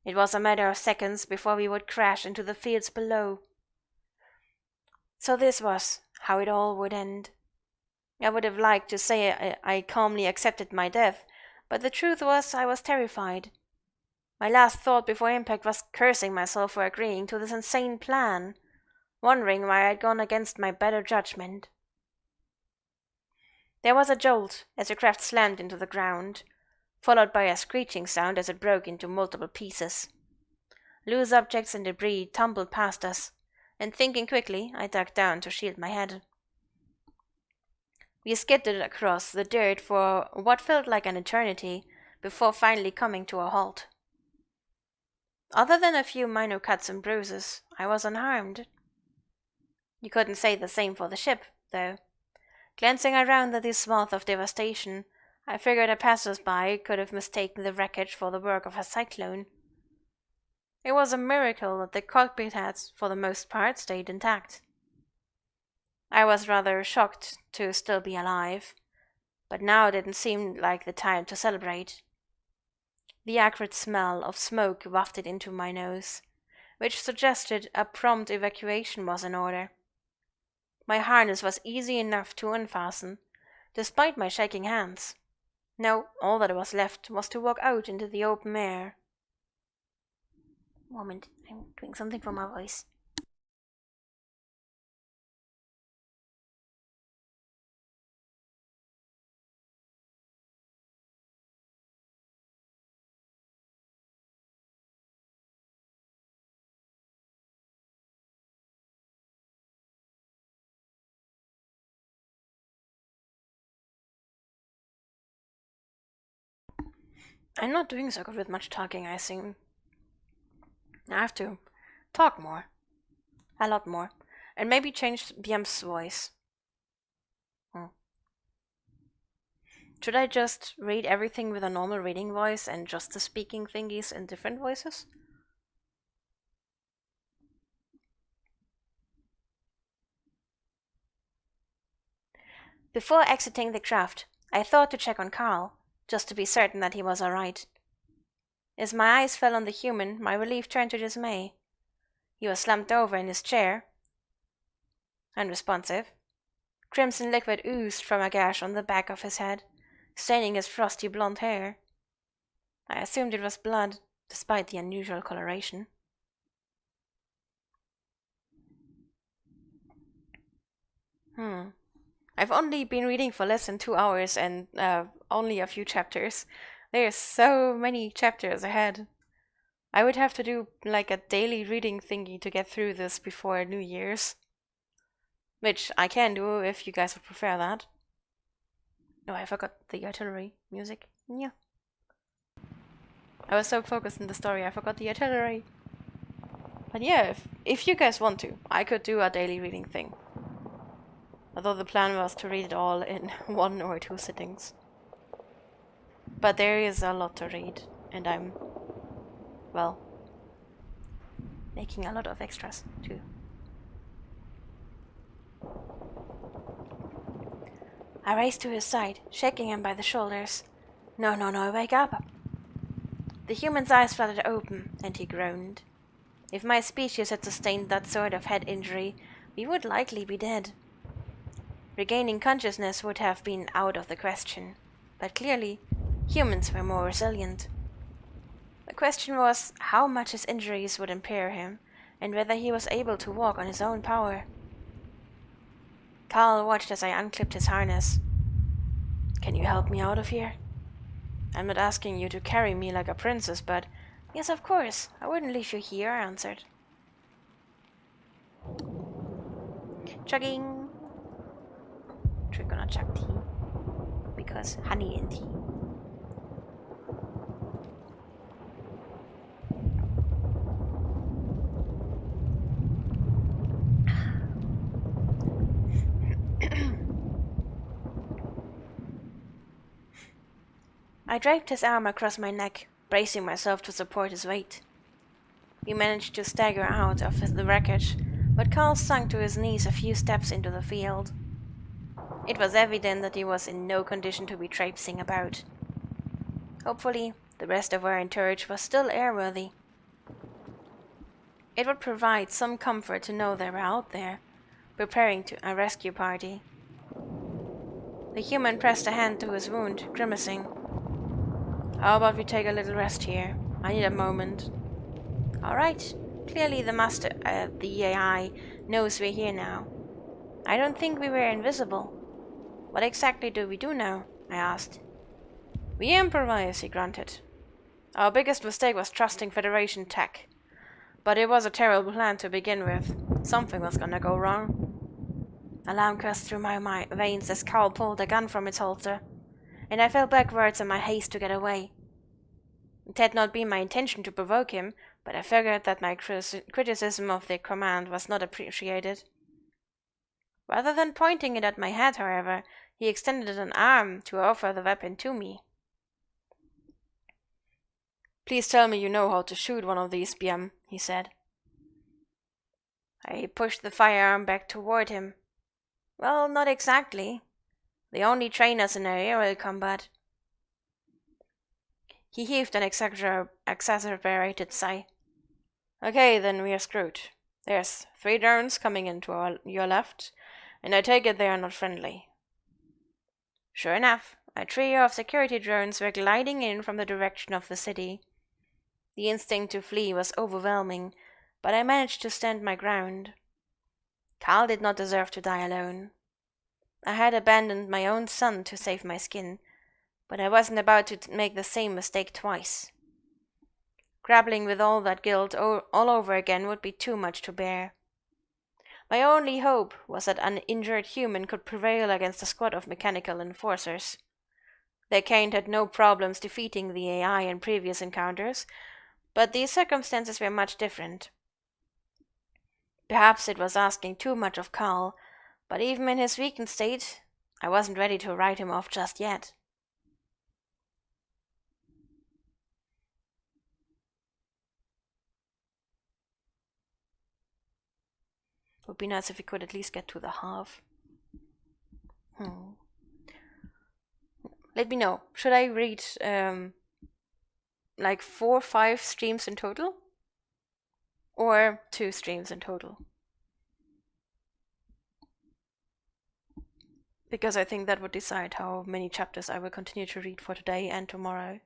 It was a matter of seconds before we would crash into the fields below. So this was how it all would end. I would have liked to say I calmly accepted my death, but the truth was I was terrified. My last thought before impact was cursing myself for agreeing to this insane plan, wondering why I'd gone against my better judgment. There was a jolt as the craft slammed into the ground, followed by a screeching sound as it broke into multiple pieces. Loose objects and debris tumbled past us, and thinking quickly, I ducked down to shield my head. We skidded across the dirt for what felt like an eternity before finally coming to a halt. Other than a few minor cuts and bruises, I was unharmed. You couldn't say the same for the ship, though. Glancing around at this swath of devastation, I figured a passersby could have mistaken the wreckage for the work of a cyclone. It was a miracle that the cockpit had, for the most part, stayed intact. I was rather shocked to still be alive, but now didn't seem like the time to celebrate. The acrid smell of smoke wafted into my nose, which suggested a prompt evacuation was in order. My harness was easy enough to unfasten, despite my shaking hands. Now all that was left was to walk out into the open air. Moment, I'm doing something for my voice. I'm not doing so good with much talking, I assume. I have to talk more. A lot more. And maybe change BM's voice. Should I just read everything with a normal reading voice and just the speaking thingies in different voices? Before exiting the craft, I thought to check on Carl, just to be certain that he was alright. As my eyes fell on the human, my relief turned to dismay. He was slumped over in his chair, unresponsive. Crimson liquid oozed from a gash on the back of his head, staining his frosty blonde hair. I assumed it was blood, despite the unusual coloration. I've only been reading for less than 2 hours and only a few chapters. There's so many chapters ahead. I would have to do like a daily reading thingy to get through this before New Year's. Which I can do if you guys would prefer that. Oh, I forgot the artillery music. Yeah. I was so focused on the story, I forgot the artillery. But yeah, if you guys want to, I could do a daily reading thing. Although the plan was to read it all in 1 or 2 sittings. But there is a lot to read, and I'm, well, making a lot of extras too. I raced to his side, shaking him by the shoulders. No, wake up. The human's eyes fluttered open, and he groaned. If my species had sustained that sort of head injury, we would likely be dead. Regaining consciousness would have been out of the question, but clearly, humans were more resilient. question was how much his injuries would impair him, and whether he was able to walk on his own power. Carl watched as I unclipped his harness. Can you help me out of here? I'm not asking you to carry me like a princess, but... Yes, of course. I wouldn't leave you here, I answered. Chugging. We're gonna chug tea. Because honey in tea. I draped his arm across my neck, bracing myself to support his weight. We managed to stagger out of the wreckage, but Carl sunk to his knees a few steps into the field. It was evident that he was in no condition to be traipsing about. Hopefully, the rest of our entourage was still airworthy. It would provide some comfort to know they were out there, preparing a rescue party. The human pressed a hand to his wound, grimacing. How about we take a little rest here? I need a moment. All right. Clearly the AI, knows we're here now. I don't think we were invisible. What exactly do we do now? I asked. We improvise, he grunted. Our biggest mistake was trusting Federation tech. But it was a terrible plan to begin with. Something was gonna go wrong. Alarm coursed through my veins as Carl pulled a gun from its holster, and I fell backwards in my haste to get away. It had not been my intention to provoke him, but I figured that my criticism of the command was not appreciated. Rather than pointing it at my head, however, he extended an arm to offer the weapon to me. Please tell me you know how to shoot one of these, BM, he said. I pushed the firearm back toward him. Well, not exactly. They only train us in aerial combat. He heaved an exasperated sigh. Okay, then we are screwed. There's 3 drones coming into your left, and I take it they are not friendly. Sure enough, a trio of security drones were gliding in from the direction of the city. The instinct to flee was overwhelming, but I managed to stand my ground. Carl did not deserve to die alone. I had abandoned my own son to save my skin, but I wasn't about to make the same mistake twice. Grappling with all that guilt all over again would be too much to bear. My only hope was that an injured human could prevail against a squad of mechanical enforcers. Their kind had no problems defeating the AI in previous encounters, but these circumstances were much different. Perhaps it was asking too much of Carl, but even in his weakened state, I wasn't ready to write him off just yet. Would be nice if we could at least get to the half. Let me know. Should I read like 4 or 5 streams in total? Or 2 streams in total? Because I think that would decide how many chapters I will continue to read for today and tomorrow.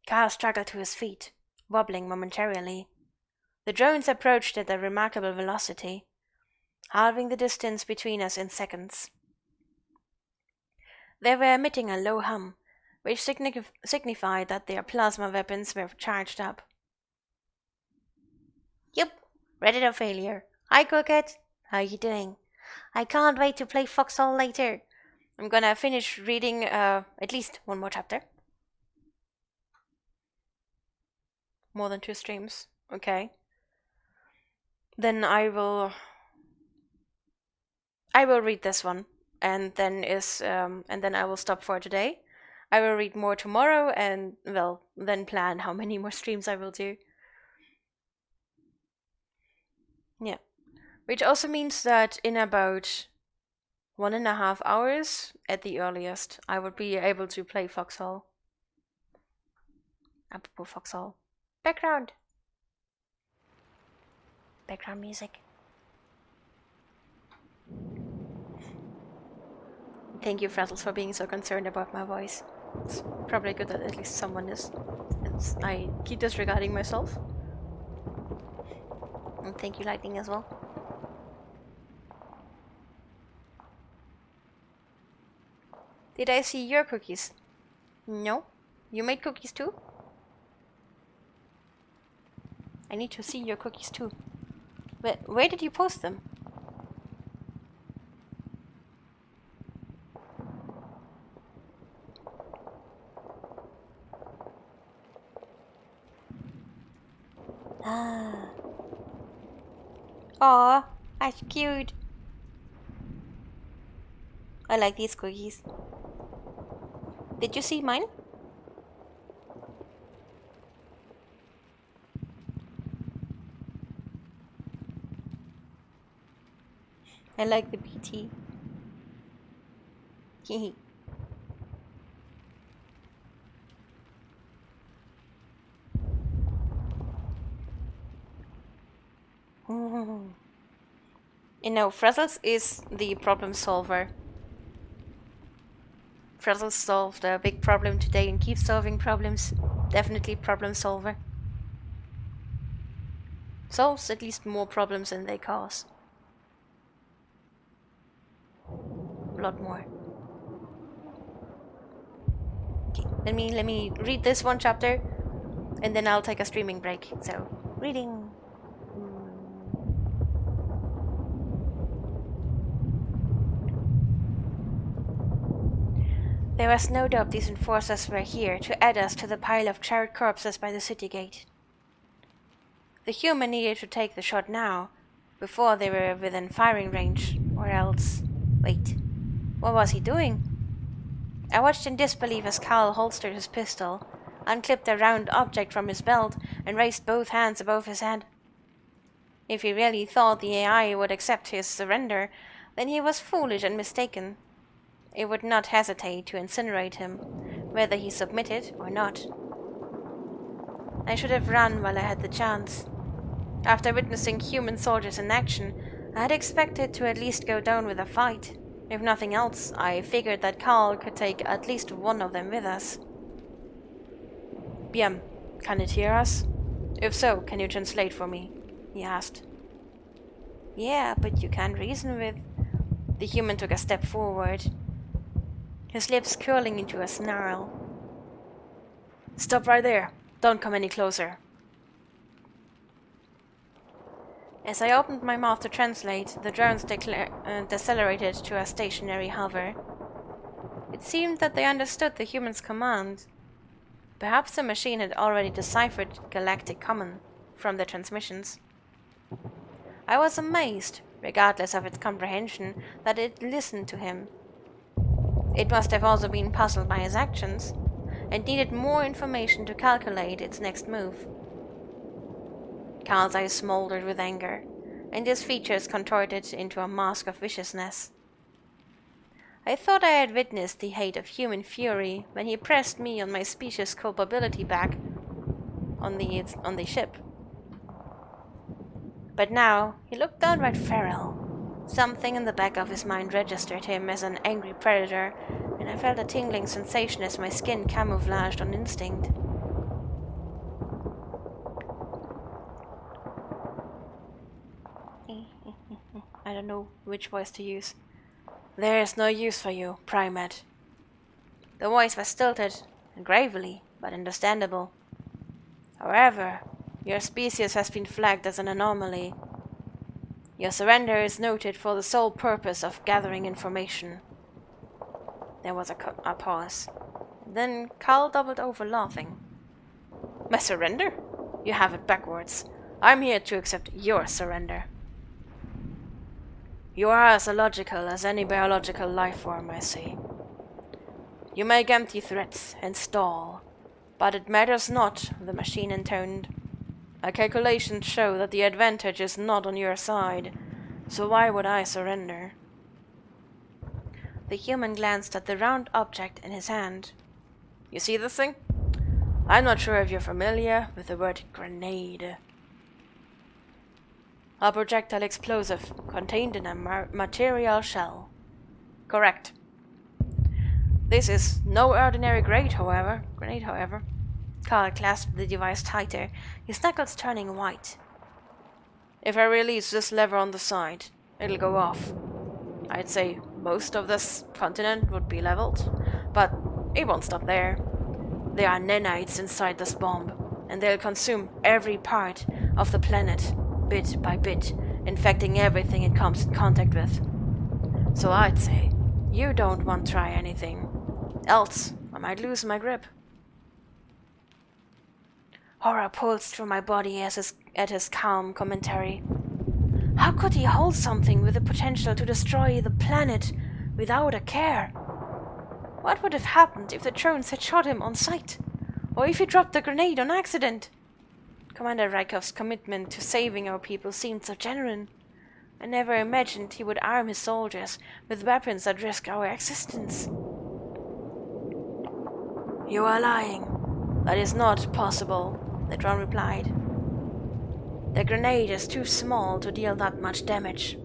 Carl struggled to his feet, wobbling momentarily. The drones approached at a remarkable velocity, halving the distance between us in seconds. They were emitting a low hum, which signified that their plasma weapons were charged up. Yup, ready to failure. Hi, Crooked. How are you doing? I can't wait to play Foxhole later. I'm gonna finish reading at least 1 more chapter. More than 2 streams. Okay. Then I will read this one, and then I will stop for today. I will read more tomorrow, and then plan how many more streams I will do. Yeah, which also means that in about 1.5 hours at the earliest, I would be able to play Foxhole. Apropos Foxhole. Background music. Thank you, Frazzles, for being so concerned about my voice. It's probably good that at least someone is. I keep disregarding myself. And thank you, Lightning, as well. Did I see your cookies? No? You made cookies too? I need to see your cookies too. Where did you post them? Ah. Aw, that's cute. I like these cookies. Did you see mine? I like the BT. Hehe. You know, Frazzles is the problem solver. Frazzles solved a big problem today and keeps solving problems. Definitely problem solver. Solves at least more problems than they cause. A lot more. Okay, let me read this one chapter and then I'll take a streaming break. So, reading. There was no doubt these enforcers were here to add us to the pile of charred corpses by the city gate. The human needed to take the shot now, before they were within firing range, or else... Wait, what was he doing? I watched in disbelief as Carl holstered his pistol, unclipped a round object from his belt, and raised both hands above his head. If he really thought the AI would accept his surrender, then he was foolish and mistaken. It would not hesitate to incinerate him, whether he submitted or not. I should have run while I had the chance. After witnessing human soldiers in action, I had expected to at least go down with a fight. If nothing else, I figured that Carl could take at least one of them with us. Bien, can it hear us? If so, can you translate for me? He asked. Yeah, but you can't reason with... The human took a step forward, his lips curling into a snarl. Stop right there. Don't come any closer. As I opened my mouth to translate, the drones decelerated to a stationary hover. It seemed that they understood the human's command. Perhaps the machine had already deciphered Galactic Common from the transmissions. I was amazed, regardless of its comprehension, that it listened to him. It must have also been puzzled by his actions, and needed more information to calculate its next move. Carl's eyes smoldered with anger, and his features contorted into a mask of viciousness. I thought I had witnessed the height of human fury when he pressed me on my species' culpability back on the ship. But now he looked downright feral. Something in the back of his mind registered him as an angry predator, and I felt a tingling sensation as my skin camouflaged on instinct. I don't know which voice to use. There is no use for you, primate. The voice was stilted and gravely, but understandable. However, your species has been flagged as an anomaly. Your surrender is noted for the sole purpose of gathering information. There was a pause. Then Carl doubled over, laughing. My surrender? You have it backwards. I'm here to accept your surrender. You are as illogical as any biological life form, I see. You make empty threats and stall, but it matters not, the machine intoned. My calculations show that the advantage is not on your side, so why would I surrender? The human glanced at the round object in his hand. You see this thing? I'm not sure if you're familiar with the word grenade. A projectile explosive contained in a material shell. Correct. This is no ordinary grenade, however. Carl clasped the device tighter, his knuckles turning white. If I release this lever on the side, it'll go off. I'd say most of this continent would be leveled, but it won't stop there. There are nanites inside this bomb, and they'll consume every part of the planet, bit by bit, infecting everything it comes in contact with. So I'd say, you don't want to try anything, else I might lose my grip. Horror pulsed through my body at his calm commentary. How could he hold something with the potential to destroy the planet without a care? What would have happened if the drones had shot him on sight? Or if he dropped the grenade on accident? Commander Rykov's commitment to saving our people seemed so genuine. I never imagined he would arm his soldiers with weapons that risk our existence. You are lying. That is not possible, the drone replied. The grenade is too small to deal that much damage.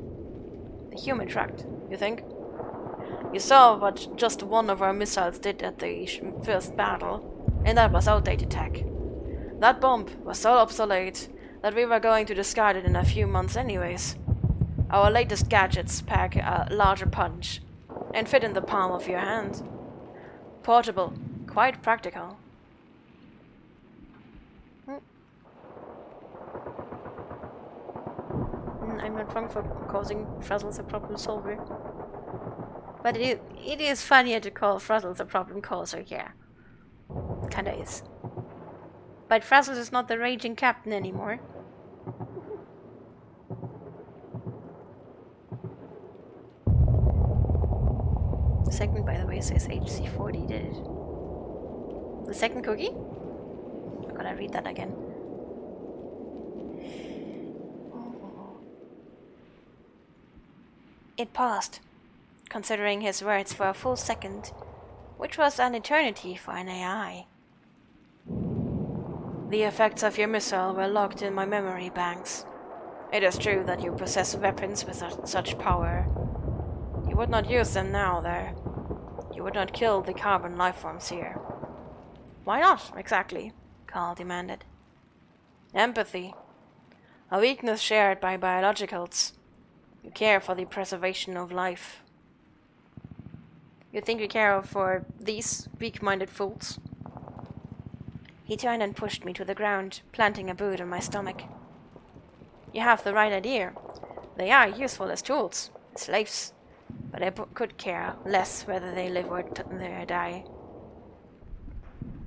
The human shrugged. You think? You saw what just one of our missiles did at the first battle, and that was outdated tech. That bomb was so obsolete that we were going to discard it in a few months anyways. Our latest gadgets pack a larger punch and fit in the palm of your hand. Portable, quite practical. I'm not wrong for causing Frazzles a problem solver. But it is funnier to call Frazzles a problem causer, yeah. Kinda is. But Frazzles is not the raging captain anymore. The second, by the way, says HC40 did it. The second cookie? I'm gonna read that again. It paused, considering his words for a full second, which was an eternity for an AI. The effects of your missile were locked in my memory banks. It is true that you possess weapons with such power. You would not use them now, though. You would not kill the carbon lifeforms here. Why not, exactly? Carl demanded. Empathy. A weakness shared by biologicals. You care for the preservation of life. You think you care for these weak-minded fools? He turned and pushed me to the ground, planting a boot on my stomach. You have the right idea. They are useful as tools, slaves, but I could care less whether they live or they die.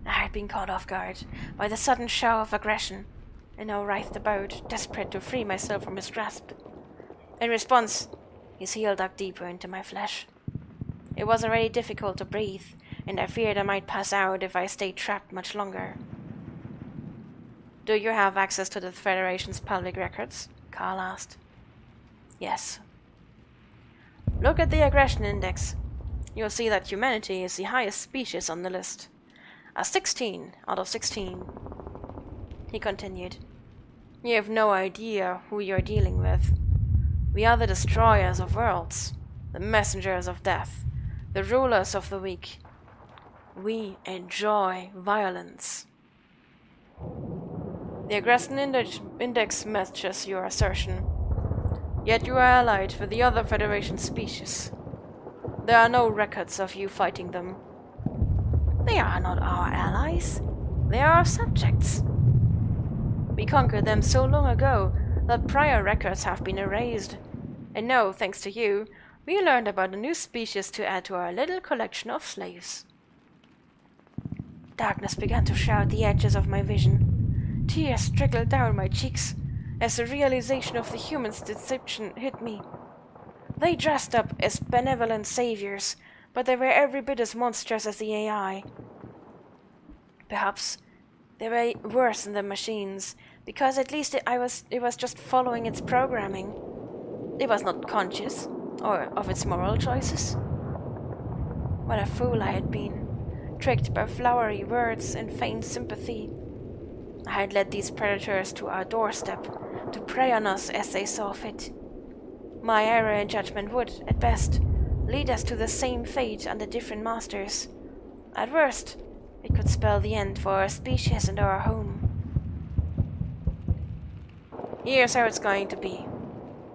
I had been caught off guard by the sudden show of aggression, and now writhed about, desperate to free myself from his grasp. In response, his heel dug deeper into my flesh. It was already difficult to breathe, and I feared I might pass out if I stayed trapped much longer. Do you have access to the Federation's public records? Carl asked. Yes. Look at the aggression index. You'll see that humanity is the highest species on the list. A 16 out of 16. He continued. You have no idea who you're dealing with. We are the destroyers of worlds, the messengers of death, the rulers of the weak. We enjoy violence. The aggression index matches your assertion. Yet you are allied with the other Federation species. There are no records of you fighting them. They are not our allies. They are our subjects. We conquered them so long ago that prior records have been erased. And now, thanks to you, we learned about a new species to add to our little collection of slaves. Darkness began to shroud the edges of my vision. Tears trickled down my cheeks as the realization of the humans' deception hit me. They dressed up as benevolent saviors, but they were every bit as monstrous as the AI. Perhaps they were worse than the machines, because at least it was just following its programming. It was not conscious, or of its moral choices. What a fool I had been, tricked by flowery words and feigned sympathy. I had led these predators to our doorstep, to prey on us as they saw fit. My error in judgment would, at best, lead us to the same fate under different masters. At worst, it could spell the end for our species and our home. Here's how it's going to be.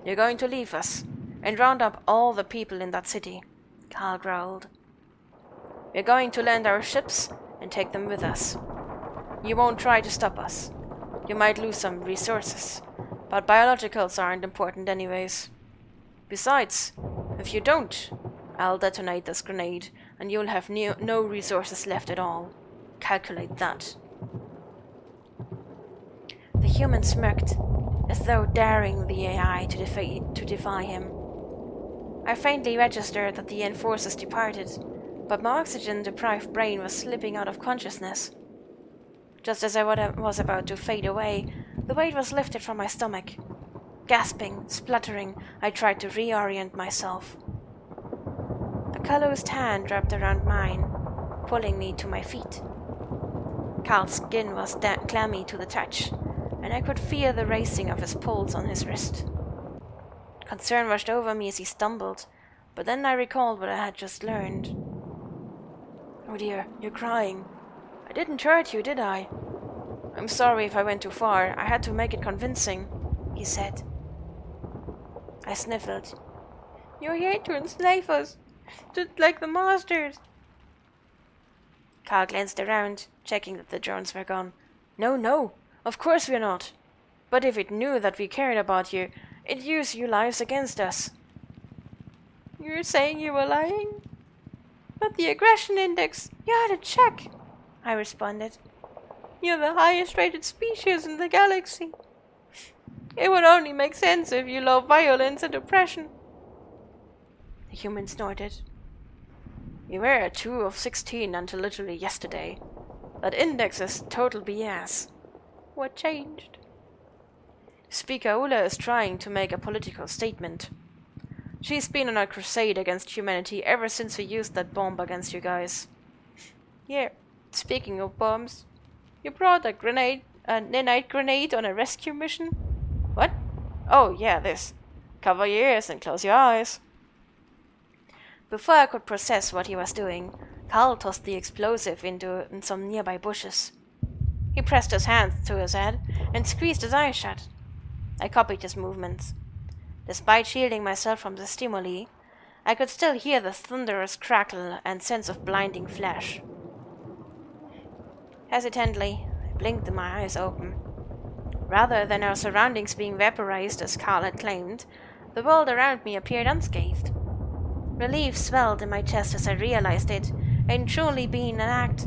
You're going to leave us and round up all the people in that city, Carl growled. We're going to land our ships and take them with us. You won't try to stop us. You might lose some resources, but biologicals aren't important anyways. Besides, if you don't, I'll detonate this grenade and you'll have no resources left at all. Calculate that. The human smirked, as though daring the AI to defy him. I faintly registered that the enforcers departed, but my oxygen-deprived brain was slipping out of consciousness. Just as I was about to fade away, the weight was lifted from my stomach. Gasping, spluttering, I tried to reorient myself. A calloused hand wrapped around mine, pulling me to my feet. Carl's skin was clammy to the touch, and I could feel the racing of his pulse on his wrist. Concern washed over me as he stumbled, but then I recalled what I had just learned. Oh dear, you're crying. I didn't hurt you, did I? I'm sorry if I went too far. I had to make it convincing, he said. I sniffled. You're here to enslave us, just like the masters. Carl glanced around, checking that the drones were gone. No, of course we're not. But if it knew that we cared about you, it'd use your lives against us. You're saying you were lying? But the aggression index, you had a check, I responded. You're the highest rated species in the galaxy. It would only make sense if you love violence and oppression. The human snorted. You were a 2 of 16 until literally yesterday. That index is total BS. What changed? Speaker Ula is trying to make a political statement. She's been on a crusade against humanity ever since we used that bomb against you guys. Yeah, speaking of bombs, you brought a nanite grenade on a rescue mission? What? Oh, yeah, this. Cover your ears and close your eyes. Before I could process what he was doing, Carl tossed the explosive in some nearby bushes. He pressed his hands to his head and squeezed his eyes shut. I copied his movements. Despite shielding myself from the stimuli, I could still hear the thunderous crackle and sense of blinding flash. Hesitantly, I blinked my eyes open. Rather than our surroundings being vaporized as Carl had claimed, the world around me appeared unscathed. Relief swelled in my chest as I realized it had truly been an act.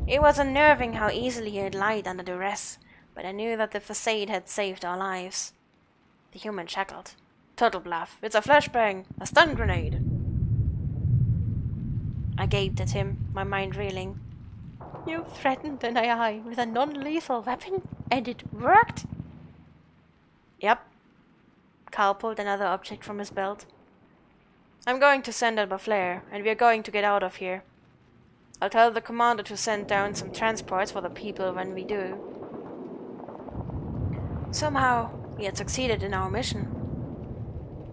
It was unnerving how easily he had lied under duress, but I knew that the facade had saved our lives. The human chuckled. Total bluff. It's a flashbang. A stun grenade. I gaped at him, my mind reeling. You threatened an AI with a non-lethal weapon, and it worked? Yep. Carl pulled another object from his belt. I'm going to send up a flare, and we're going to get out of here. I'll tell the commander to send down some transports for the people when we do. Somehow, we had succeeded in our mission.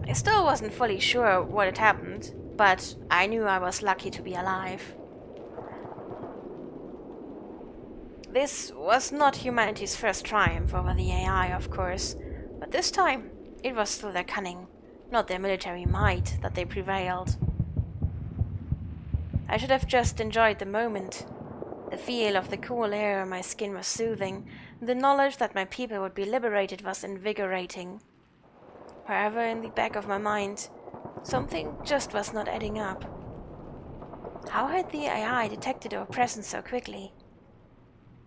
I still wasn't fully sure what had happened, but I knew I was lucky to be alive. This was not humanity's first triumph over the AI, of course, but this time it was through their cunning, not their military might, that they prevailed. I should have just enjoyed the moment. The feel of the cool air on my skin was soothing, and the knowledge that my people would be liberated was invigorating. However, in the back of my mind, something just was not adding up. How had the AI detected our presence so quickly?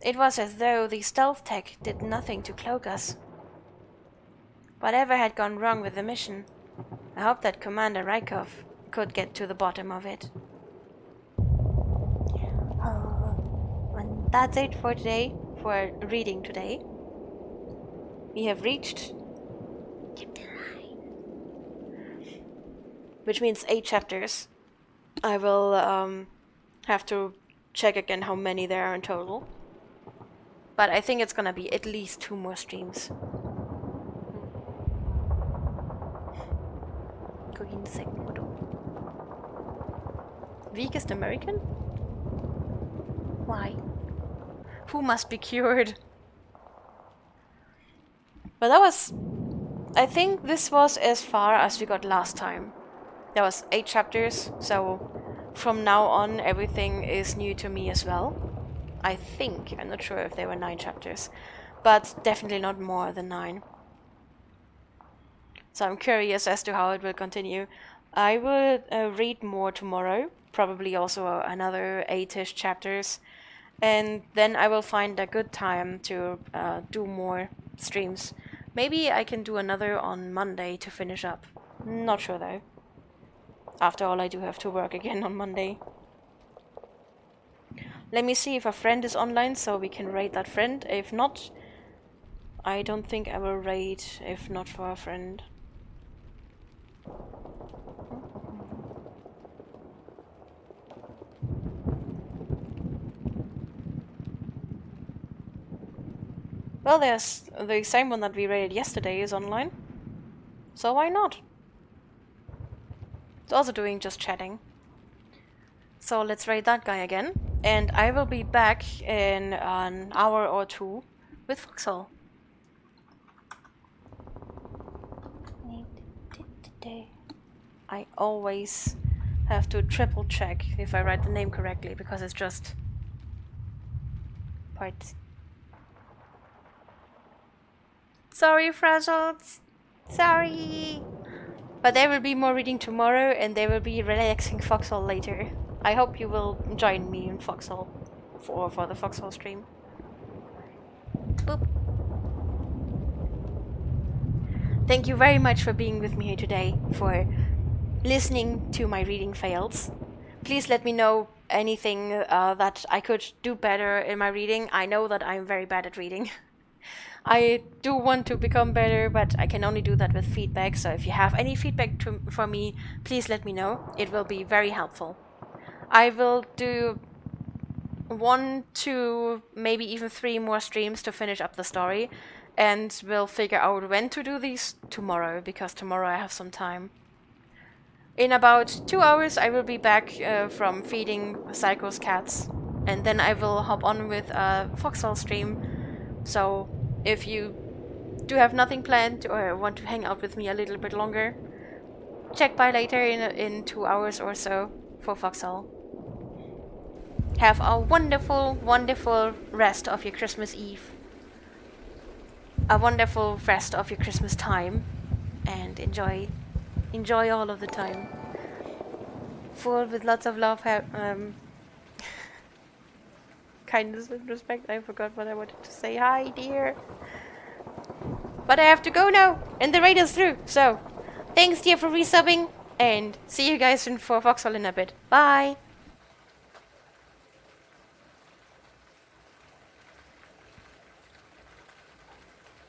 It was as though the stealth tech did nothing to cloak us. Whatever had gone wrong with the mission, I hoped that Commander Rykov could get to the bottom of it. And that's it for today, for reading today. We have reached chapter 9, which means 8 chapters. I will have to check again how many there are in total. But I think it's gonna be at least 2 more streams. cookie in the second photo. Weakest American? Why? Who must be cured? But that was... I think this was as far as we got last time. There was 8 chapters, so from now on everything is new to me as well. I think. I'm not sure if there were 9 chapters, but definitely not more than 9. So I'm curious as to how it will continue. I will read more tomorrow, probably also another 8-ish chapters, and then I will find a good time to do more streams. Maybe I can do another on Monday to finish up. Not sure though. After all, I do have to work again on Monday. Let me see if a friend is online so we can raid that friend. If not, I don't think I will raid if not for a friend. Well, there's the same one that we raided yesterday is online. So why not? It's also doing just chatting. So let's raid that guy again. And I will be back in an hour or 2 with Foxhole. I always have to triple check if I write the name correctly because it's just quite... Sorry, Frazzles. Sorry. But there will be more reading tomorrow and there will be relaxing Foxhole later. I hope you will join me in Foxhole for the Foxhole stream. Boop. Thank you very much for being with me here today, for listening to my reading fails. Please let me know anything that I could do better in my reading. I know that I'm very bad at reading. I do want to become better, but I can only do that with feedback. So if you have any feedback for me, please let me know. It will be very helpful. I will do 1, 2, maybe even 3 more streams to finish up the story. And we'll figure out when to do these tomorrow, because tomorrow I have some time. In about 2 hours I will be back from feeding Psycho's cats. And then I will hop on with a Foxhole stream. So if you do have nothing planned or want to hang out with me a little bit longer, check by later in 2 hours or so for Foxhole. Have a wonderful, wonderful rest of your Christmas Eve. A wonderful rest of your Christmas time. And enjoy all of the time. Full with lots of love, kindness and respect. I forgot what I wanted to say. Hi, dear. But I have to go now, and the raid is through. So, thanks, dear, for resubbing, and see you guys soon for Foxhole in a bit. Bye.